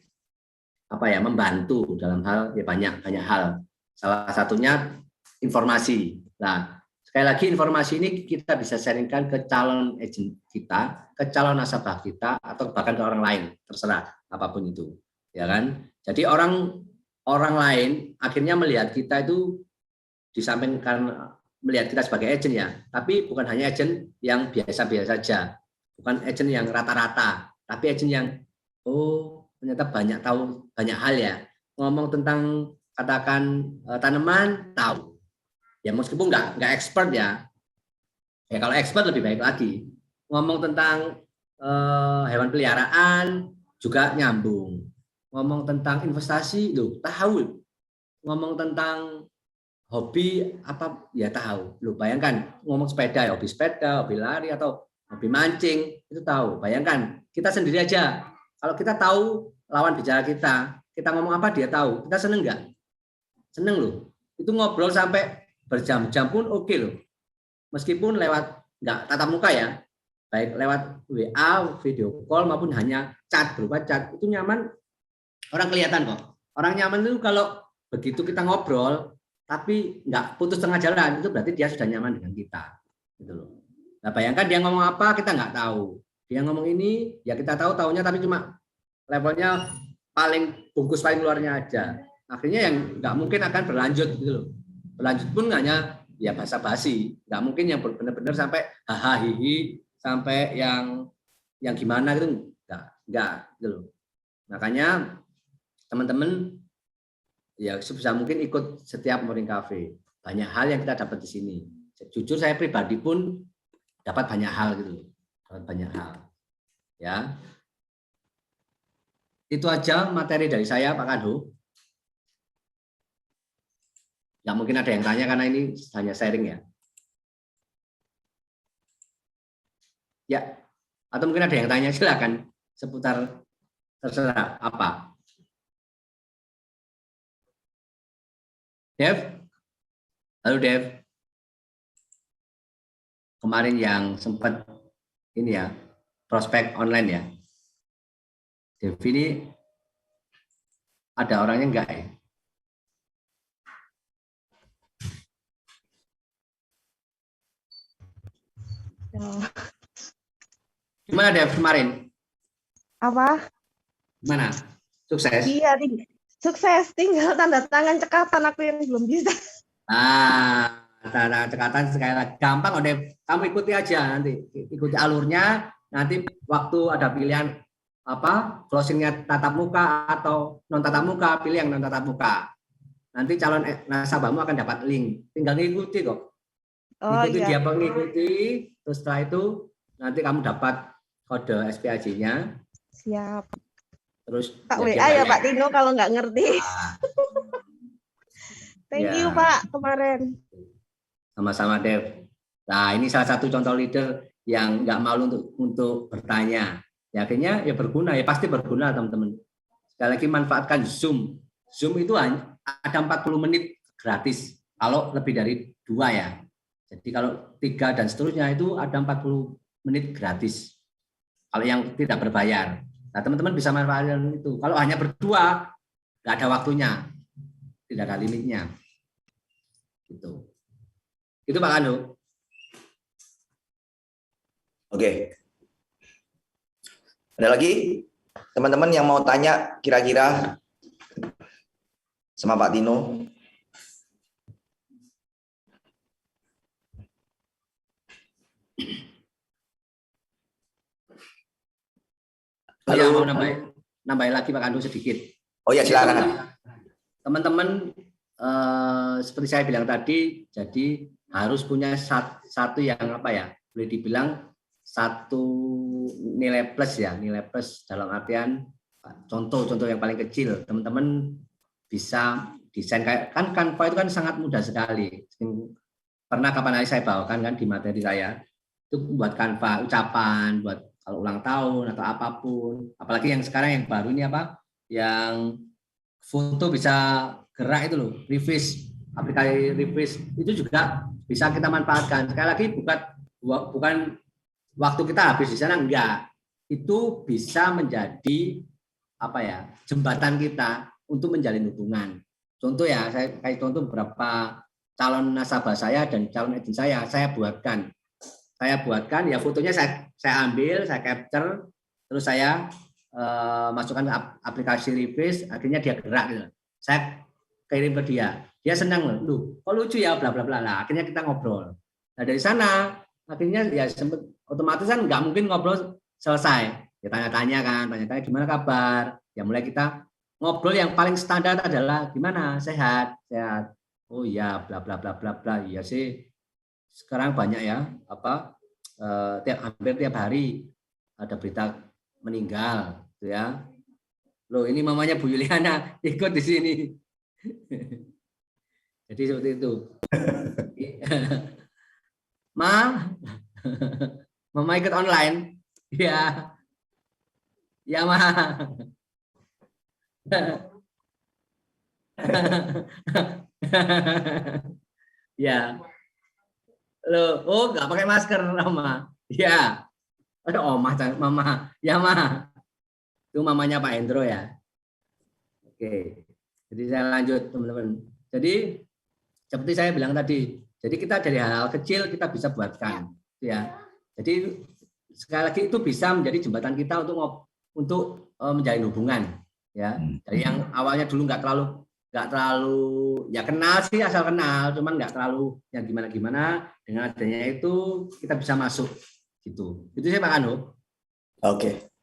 membantu dalam hal ya banyak hal. Salah satunya informasi. Nah, sekali lagi informasi ini kita bisa sharingkan ke calon agent kita, ke calon nasabah kita, atau bahkan ke orang lain, terserah apapun itu, ya kan? Jadi orang lain akhirnya melihat kita itu disampaikan melihat kita sebagai agent ya, tapi bukan hanya agent yang biasa-biasa saja, bukan agent yang rata-rata, tapi agent yang ternyata tahu banyak hal ya, ngomong tentang katakan tanaman tahu ya, meskipun nggak expert ya kalau expert lebih baik lagi, ngomong tentang hewan peliharaan juga nyambung. Ngomong tentang investasi, loh tahu. Ngomong tentang hobi apa ya tahu. Loh bayangkan ngomong sepeda, ya hobi sepeda, hobi lari atau hobi mancing itu tahu. Bayangkan kita sendiri aja kalau kita tahu lawan bicara kita ngomong apa dia tahu. Kita seneng nggak? Seneng loh. Itu ngobrol sampai berjam-jam pun oke loh. Meskipun lewat nggak tatap muka ya, baik lewat WA, video call maupun hanya chat berupa chat itu nyaman. Orang kelihatan kok. Orang nyaman itu kalau begitu kita ngobrol tapi nggak putus tengah jalan itu berarti dia sudah nyaman dengan kita. Gitu loh. Nah bayangkan dia ngomong apa kita nggak tahu. Dia ngomong ini ya kita tahu-taunya tapi cuma levelnya paling bungkus paling luarnya aja. Akhirnya yang nggak mungkin akan berlanjut gitu loh. Berlanjut pun hanya ya basa-basi. Nggak mungkin yang benar-benar sampai hahaha hihi sampai yang gimana gitu nggak gitu loh. Makanya teman-teman ya sebisa mungkin ikut setiap morning cafe. Banyak hal yang kita dapat di sini. Jujur saya pribadi pun dapat banyak hal gitu loh. Dapat banyak hal. Ya. Itu aja materi dari saya Pak Kado. Nggak mungkin ada yang tanya karena ini hanya sharing ya. Ya. Atau mungkin ada yang tanya silakan seputar terserah apa. Dev? Halo Dev. Kemarin yang sempat ini ya, prospek online ya. Dev ini ada orangnya enggak ya? Gimana Dev kemarin? Apa? Gimana? Sukses? Iya, sukses. Tinggal tanda tangan cekatan aku yang belum bisa. Nah, tanda cekatan sekali lagi gampang Dev. Kamu ikuti aja nanti, ikuti alurnya. Nanti waktu ada pilihan apa closingnya tatap muka atau non tatap muka, pilih yang non tatap muka. Nanti calon nasabahmu akan dapat link. Tinggal ngikuti kok. Ikuti dia mengikuti, terus setelah itu nanti kamu dapat kode SPAJ-nya. Siap. Terus Pak WA ya Pak Tino kalau nggak ngerti. Thank you Pak kemarin. Sama-sama Dev. Nah ini salah satu contoh leader yang nggak malu untuk bertanya. Ya akhirnya ya berguna, ya pasti berguna teman-teman. Sekali lagi manfaatkan Zoom. Zoom itu hanya ada 40 menit gratis. Kalau lebih dari 2 ya. Jadi kalau 3 dan seterusnya itu ada 40 menit gratis. Kalau yang tidak berbayar. Nah teman-teman bisa manfaatkan itu. Kalau hanya berdua, nggak ada waktunya. Tidak ada limitnya. Gitu. Itu Pak Anu. Oke. Ada lagi teman-teman yang mau tanya kira-kira sama Pak Tino? Halo. Ya, mau nambahin lagi Pak Anu sedikit. Oh ya silakan. Teman-teman seperti saya bilang tadi, jadi harus punya satu yang apa ya, boleh dibilang satu nilai plus ya, nilai plus dalam artian contoh yang paling kecil. Teman-teman bisa desain kayak kan Canva itu kan sangat mudah sekali. Pernah kapan hari saya bawakan kan di materi saya itu buat Canva ucapan, buat kalau ulang tahun atau apapun. Apalagi yang sekarang yang baru ini apa? Yang foto bisa gerak itu loh, refresh, aplikasi refresh itu juga bisa kita manfaatkan. Sekali lagi bukan waktu kita habis di sana, enggak. Itu bisa menjadi apa ya, jembatan kita untuk menjalin hubungan. Contoh ya, saya kasih contoh beberapa calon nasabah saya dan calon agent saya buatkan. Saya buatkan ya fotonya saya ambil, saya capture, terus saya masukkan ke aplikasi refresh, akhirnya dia gerak gitu. Saya kirim ke dia senang loh, kok lucu ya bla bla bla lah. Akhirnya kita ngobrol. Nah dari sana akhirnya ya sempat otomatis kan nggak mungkin ngobrol selesai. Ya tanya-tanya gimana kabar. Ya mulai kita ngobrol yang paling standar adalah gimana, sehat. Oh iya bla bla bla bla bla. Iya sih. Sekarang banyak ya hampir tiap hari ada berita meninggal, gitu ya. Loh, ini mamanya Bu Yuliana ikut di sini. Jadi seperti itu. Ma, mama ikut online. Ya, ya ma. Ya, loh, oh nggak pakai masker, mama. Ya, ada omah, mama. Ya ma, itu mamanya Pak Hendro ya. Oke, jadi saya lanjut teman-teman. Jadi seperti saya bilang tadi, jadi kita dari hal-hal kecil kita bisa buatkan, ya. Jadi sekali lagi itu bisa menjadi jembatan kita untuk menjalin hubungan, ya. Dari yang awalnya dulu nggak terlalu ya kenal sih asal kenal, cuman nggak terlalu yang gimana dengan adanya itu kita bisa masuk gitu. Itu sih Pak Anu. Oke.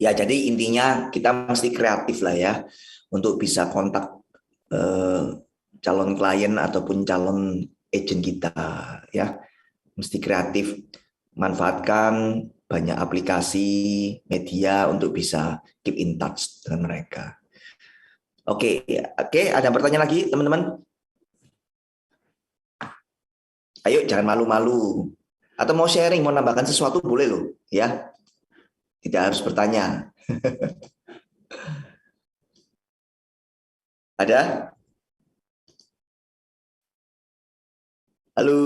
Ya, jadi intinya kita mesti kreatif lah ya untuk bisa kontak calon klien ataupun calon agent kita ya. Mesti kreatif, manfaatkan banyak aplikasi media untuk bisa keep in touch dengan mereka. Oke, ada pertanyaan lagi teman-teman? Ayo jangan malu-malu. Atau mau sharing, mau nambahkan sesuatu boleh loh ya. Tidak harus bertanya. Ada? Halo.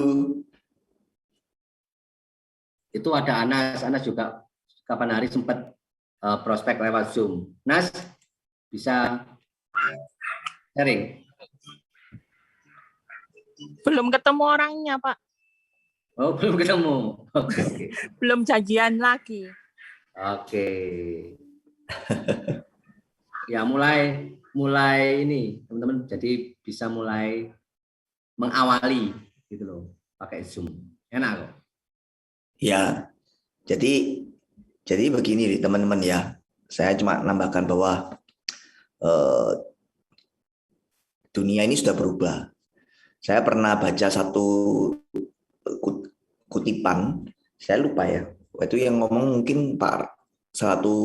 Itu ada Anas juga kapan hari sempat prospek lewat Zoom. Nas bisa sharing? Belum ketemu orangnya, Pak. Oh, belum ketemu. Oke. Belum janjian lagi. Oke. Ya mulai ini teman-teman, jadi bisa mulai mengawali gitu loh pakai Zoom. Enak kok. Ya. Jadi begini nih teman-teman ya. Saya cuma nambahkan bahwa dunia ini sudah berubah. Saya pernah baca satu kutipan, saya lupa ya. Itu yang ngomong mungkin satu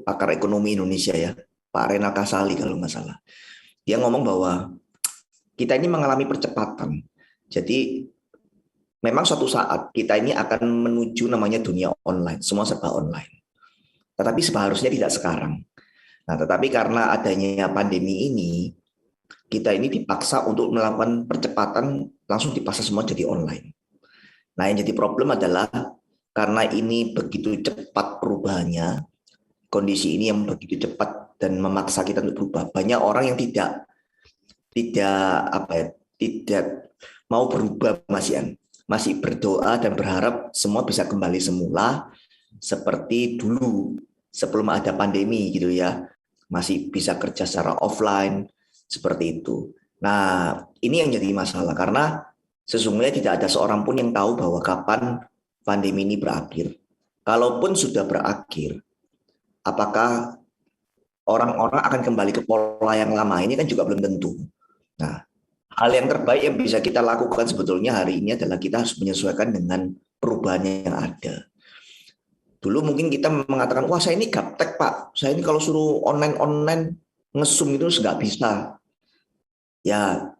pakar ekonomi Indonesia ya, Pak Renal Kasali kalau nggak salah. Dia ngomong bahwa kita ini mengalami percepatan. Jadi memang suatu saat kita ini akan menuju namanya dunia online, semua serba online. Tetapi seharusnya tidak sekarang. Nah, tetapi karena adanya pandemi ini, kita ini dipaksa untuk melakukan percepatan, langsung dipaksa semua jadi online. Nah, yang jadi problem adalah karena ini begitu cepat perubahannya, kondisi ini yang begitu cepat dan memaksa kita untuk berubah. Banyak orang yang tidak mau berubah, masih berdoa dan berharap semua bisa kembali semula seperti dulu sebelum ada pandemi gitu ya. Masih bisa kerja secara offline seperti itu. Nah, ini yang jadi masalah karena sesungguhnya tidak ada seorang pun yang tahu bahwa kapan pandemi ini berakhir. Kalaupun sudah berakhir, apakah orang-orang akan kembali ke pola yang lama? Ini kan juga belum tentu. Nah, hal yang terbaik yang bisa kita lakukan sebetulnya hari ini adalah kita harus menyesuaikan dengan perubahan yang ada. Dulu mungkin kita mengatakan, wah saya ini gaptek Pak, saya ini kalau suruh online nge-zoom itu nggak bisa. Ya,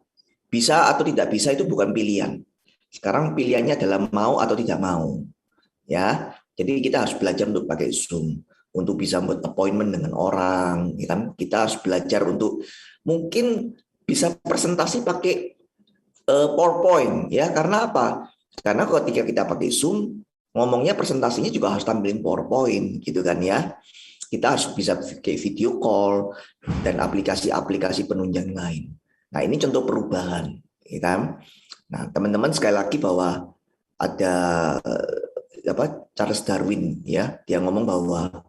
bisa atau tidak bisa itu bukan pilihan. Sekarang pilihannya adalah mau atau tidak mau. Ya, jadi kita harus belajar untuk pakai Zoom, untuk bisa buat appointment dengan orang, ya kan? Kita harus belajar untuk mungkin bisa presentasi pakai PowerPoint, ya. Karena apa? Karena ketika kita pakai Zoom, ngomongnya presentasinya juga harus tampilin PowerPoint, gitu kan ya. Kita harus bisa pakai video call dan aplikasi-aplikasi penunjang lain. Nah, ini contoh perubahan, ya kan? Nah, teman-teman sekali lagi bahwa ada Charles Darwin ya, dia ngomong bahwa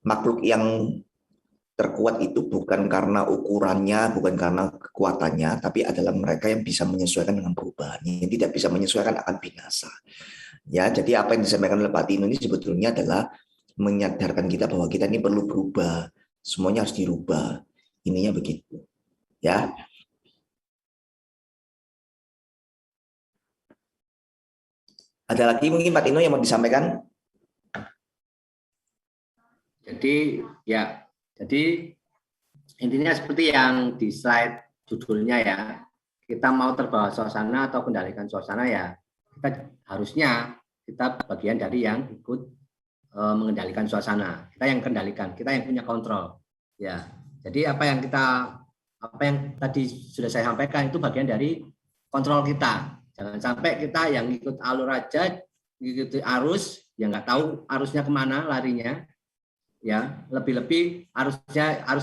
makhluk yang terkuat itu bukan karena ukurannya, bukan karena kekuatannya, tapi adalah mereka yang bisa menyesuaikan dengan perubahan. Yang tidak bisa menyesuaikan akan binasa. Ya, jadi apa yang disampaikan oleh Pak Tino ini sebetulnya adalah menyadarkan kita bahwa kita ini perlu berubah, semuanya harus dirubah. Ininya begitu. Ya. Ada lagi mungkin Pak Tino yang mau disampaikan? Jadi ya, jadi intinya seperti yang di slide judulnya ya, kita mau terbawa suasana atau kendalikan suasana ya, kita bagian dari yang ikut mengendalikan suasana. Kita yang kendalikan, kita yang punya kontrol. Ya, jadi apa yang tadi sudah saya sampaikan itu bagian dari kontrol kita. Jangan sampai kita yang ikut alur aja, ikut arus, ya nggak tahu arusnya kemana larinya. Ya, lebih-lebih arus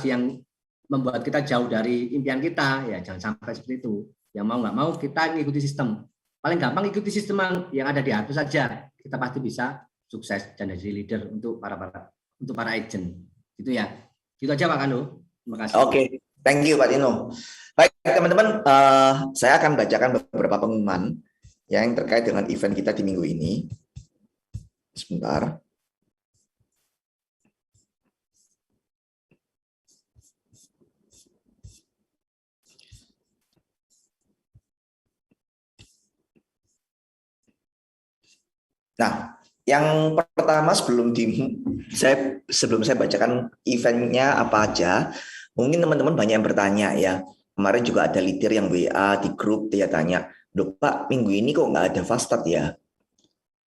yang membuat kita jauh dari impian kita, ya jangan sampai seperti itu. Yang mau nggak mau kita ngikuti sistem. Paling gampang ikuti sistem yang ada di atas saja, kita pasti bisa sukses dan jadi leader untuk para agent. Gitu ya. Gitu aja Pak Kando. Terima kasih. Oke, thank you Pak Tino. Baik teman-teman, saya akan bacakan beberapa pengumuman yang terkait dengan event kita di minggu ini. Sebentar. Nah, yang pertama sebelum saya bacakan eventnya apa aja, mungkin teman-teman banyak yang bertanya ya. Kemarin juga ada leader yang WA di grup, dia tanya, "Loh Pak, minggu ini kok nggak ada Fastad ya?"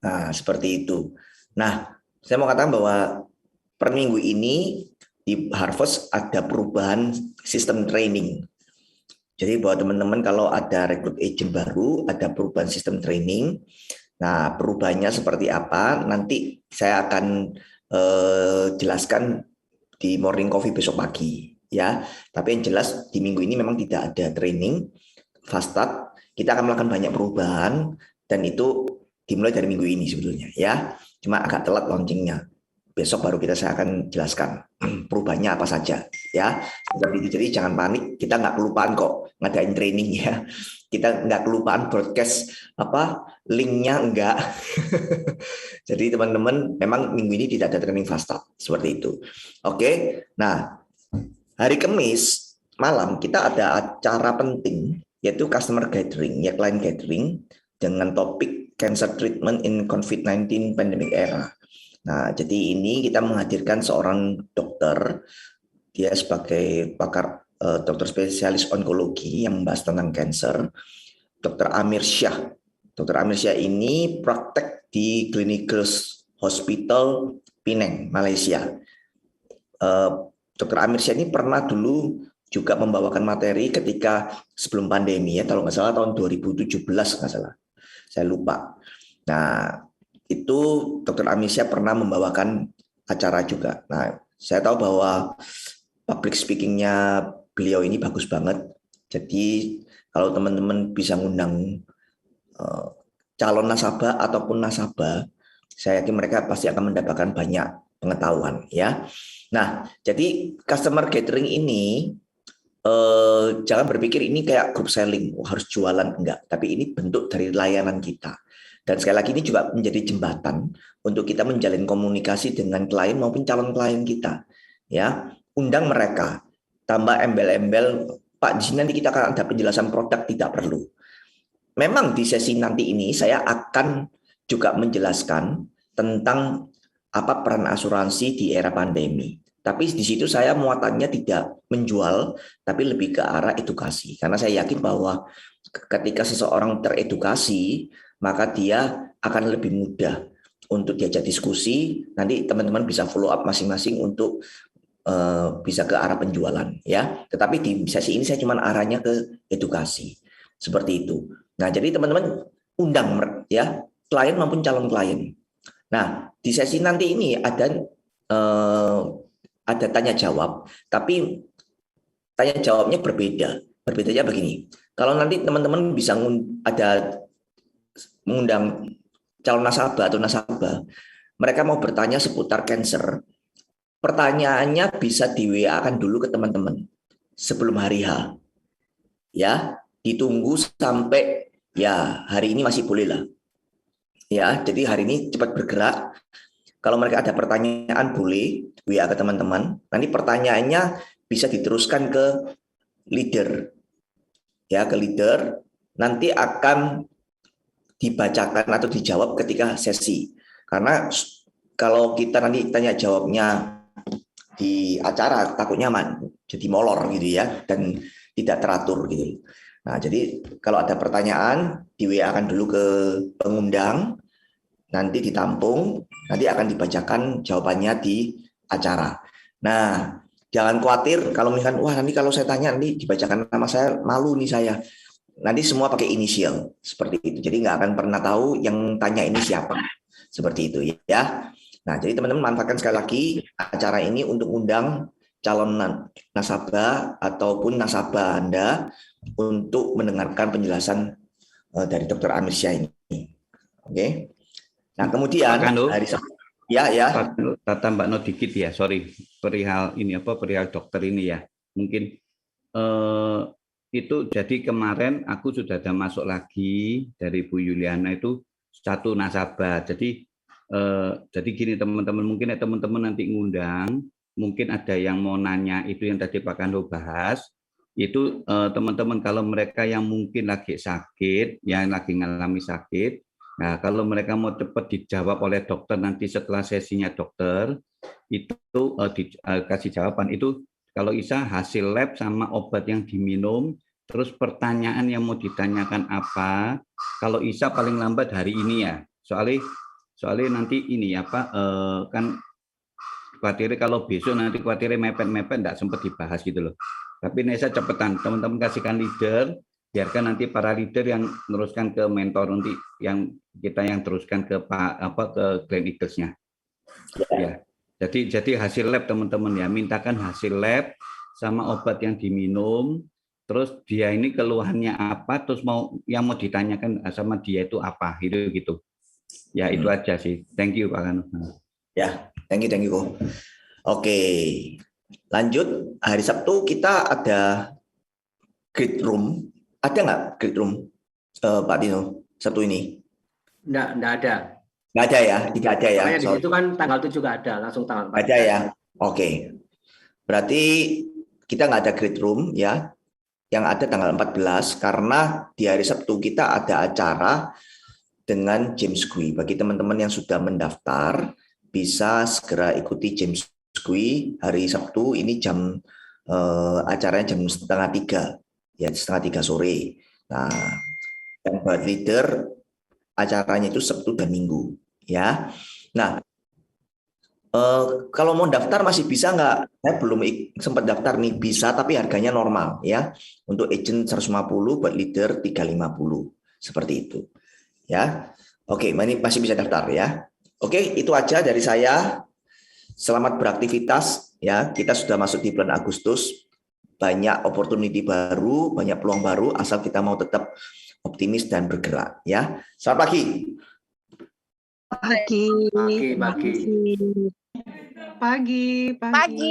Nah, seperti itu. Nah, saya mau katakan bahwa per minggu ini di Harvest ada perubahan sistem training. Jadi buat teman-teman kalau ada rekrut agent baru, ada perubahan sistem training. Nah, perubahannya seperti apa? Nanti saya akan jelaskan di morning coffee besok pagi, ya. Tapi yang jelas di minggu ini memang tidak ada training Fastad. Kita akan melakukan banyak perubahan dan itu dimulai dari minggu ini sebetulnya, ya. Cuma agak telat launchingnya. Besok baru saya akan jelaskan perubahannya apa saja, ya. Jadi jangan panik, kita nggak kelupaan kok ngadain training ya. Kita nggak kelupaan broadcast linknya enggak. Jadi teman-teman memang minggu ini tidak ada training Fastad seperti itu. Oke. Nah, hari Kamis malam kita ada acara penting yaitu customer gathering, ya client gathering dengan topik cancer treatment in COVID-19 pandemic era. Nah, jadi ini kita menghadirkan seorang dokter, dia sebagai pakar dokter spesialis onkologi yang membahas tentang cancer, Dr. Amir Syah. Dr. Amir Syah ini praktek di Clinical Hospital Penang, Malaysia. Dr. Amir Syah ini pernah dulu juga membawakan materi ketika sebelum pandemi ya, kalau nggak salah tahun 2017 nggak salah, saya lupa. Nah, itu Dr. Amir Syah pernah membawakan acara juga. Nah, saya tahu bahwa public speaking-nya beliau ini bagus banget. Jadi kalau teman-teman bisa ngundang calon nasabah ataupun nasabah, saya yakin mereka pasti akan mendapatkan banyak pengetahuan ya. Nah, jadi customer gathering ini jangan berpikir ini kayak group selling, harus jualan, enggak. Tapi ini bentuk dari layanan kita. Dan sekali lagi ini juga menjadi jembatan untuk kita menjalin komunikasi dengan klien maupun calon klien kita. Ya, undang mereka, tambah embel-embel, Pak, di sini nanti kita akan ada penjelasan produk, tidak perlu. Memang di sesi nanti ini saya akan juga menjelaskan tentang apa peran asuransi di era pandemi. Tapi di situ saya muatannya tidak menjual, tapi lebih ke arah edukasi. Karena saya yakin bahwa ketika seseorang teredukasi, maka dia akan lebih mudah untuk diajak diskusi. Nanti teman-teman bisa follow up masing-masing untuk bisa ke arah penjualan, ya. Tetapi di sesi ini saya cuma arahnya ke edukasi, seperti itu. Nah, jadi teman-teman undang ya klien maupun calon klien. Nah, di sesi nanti ini ada tanya jawab, tapi tanya jawabnya berbeda. Berbedanya begini. Kalau nanti teman-teman bisa mengundang calon nasabah atau nasabah, mereka mau bertanya seputar cancer, pertanyaannya bisa di WA-kan dulu ke teman-teman sebelum hari H. Ya, ditunggu sampai ya hari ini masih boleh lah. Ya, jadi hari ini cepat bergerak. Kalau mereka ada pertanyaan boleh WA ke teman-teman. Nanti pertanyaannya bisa diteruskan ke leader. Ya, ke leader. Nanti akan dibacakan atau dijawab ketika sesi. Karena kalau kita nanti tanya jawabnya di acara takut nyaman, jadi molor gitu ya, dan tidak teratur gitu. Nah, jadi kalau ada pertanyaan di WA-kan dulu ke pengundang, nanti ditampung, nanti akan dibacakan jawabannya di acara. Nah, jangan khawatir kalau misalkan wah nanti kalau saya tanya nanti dibacakan nama saya, malu nih saya. Nanti semua pakai inisial seperti itu. Jadi nggak akan pernah tahu yang tanya ini siapa. Seperti itu ya. Nah, jadi teman-teman manfaatkan sekali lagi acara ini untuk undang calon nasabah ataupun nasabah Anda untuk mendengarkan penjelasan dari Dr. Amir Syah ini. Oke. Nah, kemudian Pak Kando, hari Sabtu ya. Pak tambah no dikit ya, sorry. Perihal dokter ini ya. Mungkin itu jadi kemarin aku sudah ada masuk lagi dari Bu Yuliana itu satu nasabah. Jadi gini teman-teman, mungkin ya teman-teman nanti ngundang, mungkin ada yang mau nanya itu yang tadi Pak Kando bahas, itu teman-teman kalau mereka yang mungkin lagi sakit, yang lagi ngalami sakit, nah kalau mereka mau cepat dijawab oleh dokter nanti setelah sesinya dokter, itu dikasih jawaban itu kalau bisa hasil lab sama obat yang diminum, terus pertanyaan yang mau ditanyakan apa, kalau bisa paling lambat hari ini ya, soalnya nanti ini kan khawatirnya kalau besok nanti khawatirnya mepet-mepet nggak sempat dibahas gitu loh. Tapi Nesa cepetan, teman-teman kasihkan leader, biarkan nanti para leader yang teruskan ke mentor nanti yang kita yang teruskan ke ke Glen Eagles-nya. Ya. Jadi hasil lab teman-teman ya, mintakan hasil lab sama obat yang diminum, terus dia ini keluhannya apa, terus yang mau ditanyakan sama dia itu apa, gitu. Ya itu aja sih. Thank you Pak Kano. Ya, thank you. Oke, lanjut. Hari Sabtu kita ada grid room. Ada nggak grid room, Pak Dino? Sabtu ini? Nggak ada. Nggak ada ya? Tidak ada ya? Di situ kan tanggal 7 nggak ada, langsung tanggal 4. Ada ya? Oke. Berarti kita nggak ada grid room ya. Yang ada tanggal 14 karena di hari Sabtu kita ada acara dengan James Kui. Bagi teman-teman yang sudah mendaftar, bisa segera ikuti James Kui hari Sabtu ini acaranya jam 2:30 ya, 2:30 sore. Nah, yang buat leader acaranya itu Sabtu dan Minggu ya. Nah, kalau mau daftar masih bisa nggak? Saya belum sempat daftar nih, bisa tapi harganya normal ya. Untuk agent 150, buat leader 350 seperti itu. Ya, oke, ini masih bisa daftar ya. Oke, itu aja dari saya. Selamat beraktivitas ya. Kita sudah masuk di bulan Agustus, banyak opportunity baru, banyak peluang baru. Asal kita mau tetap optimis dan bergerak ya. Selamat pagi. Pagi. Pagi. Pagi.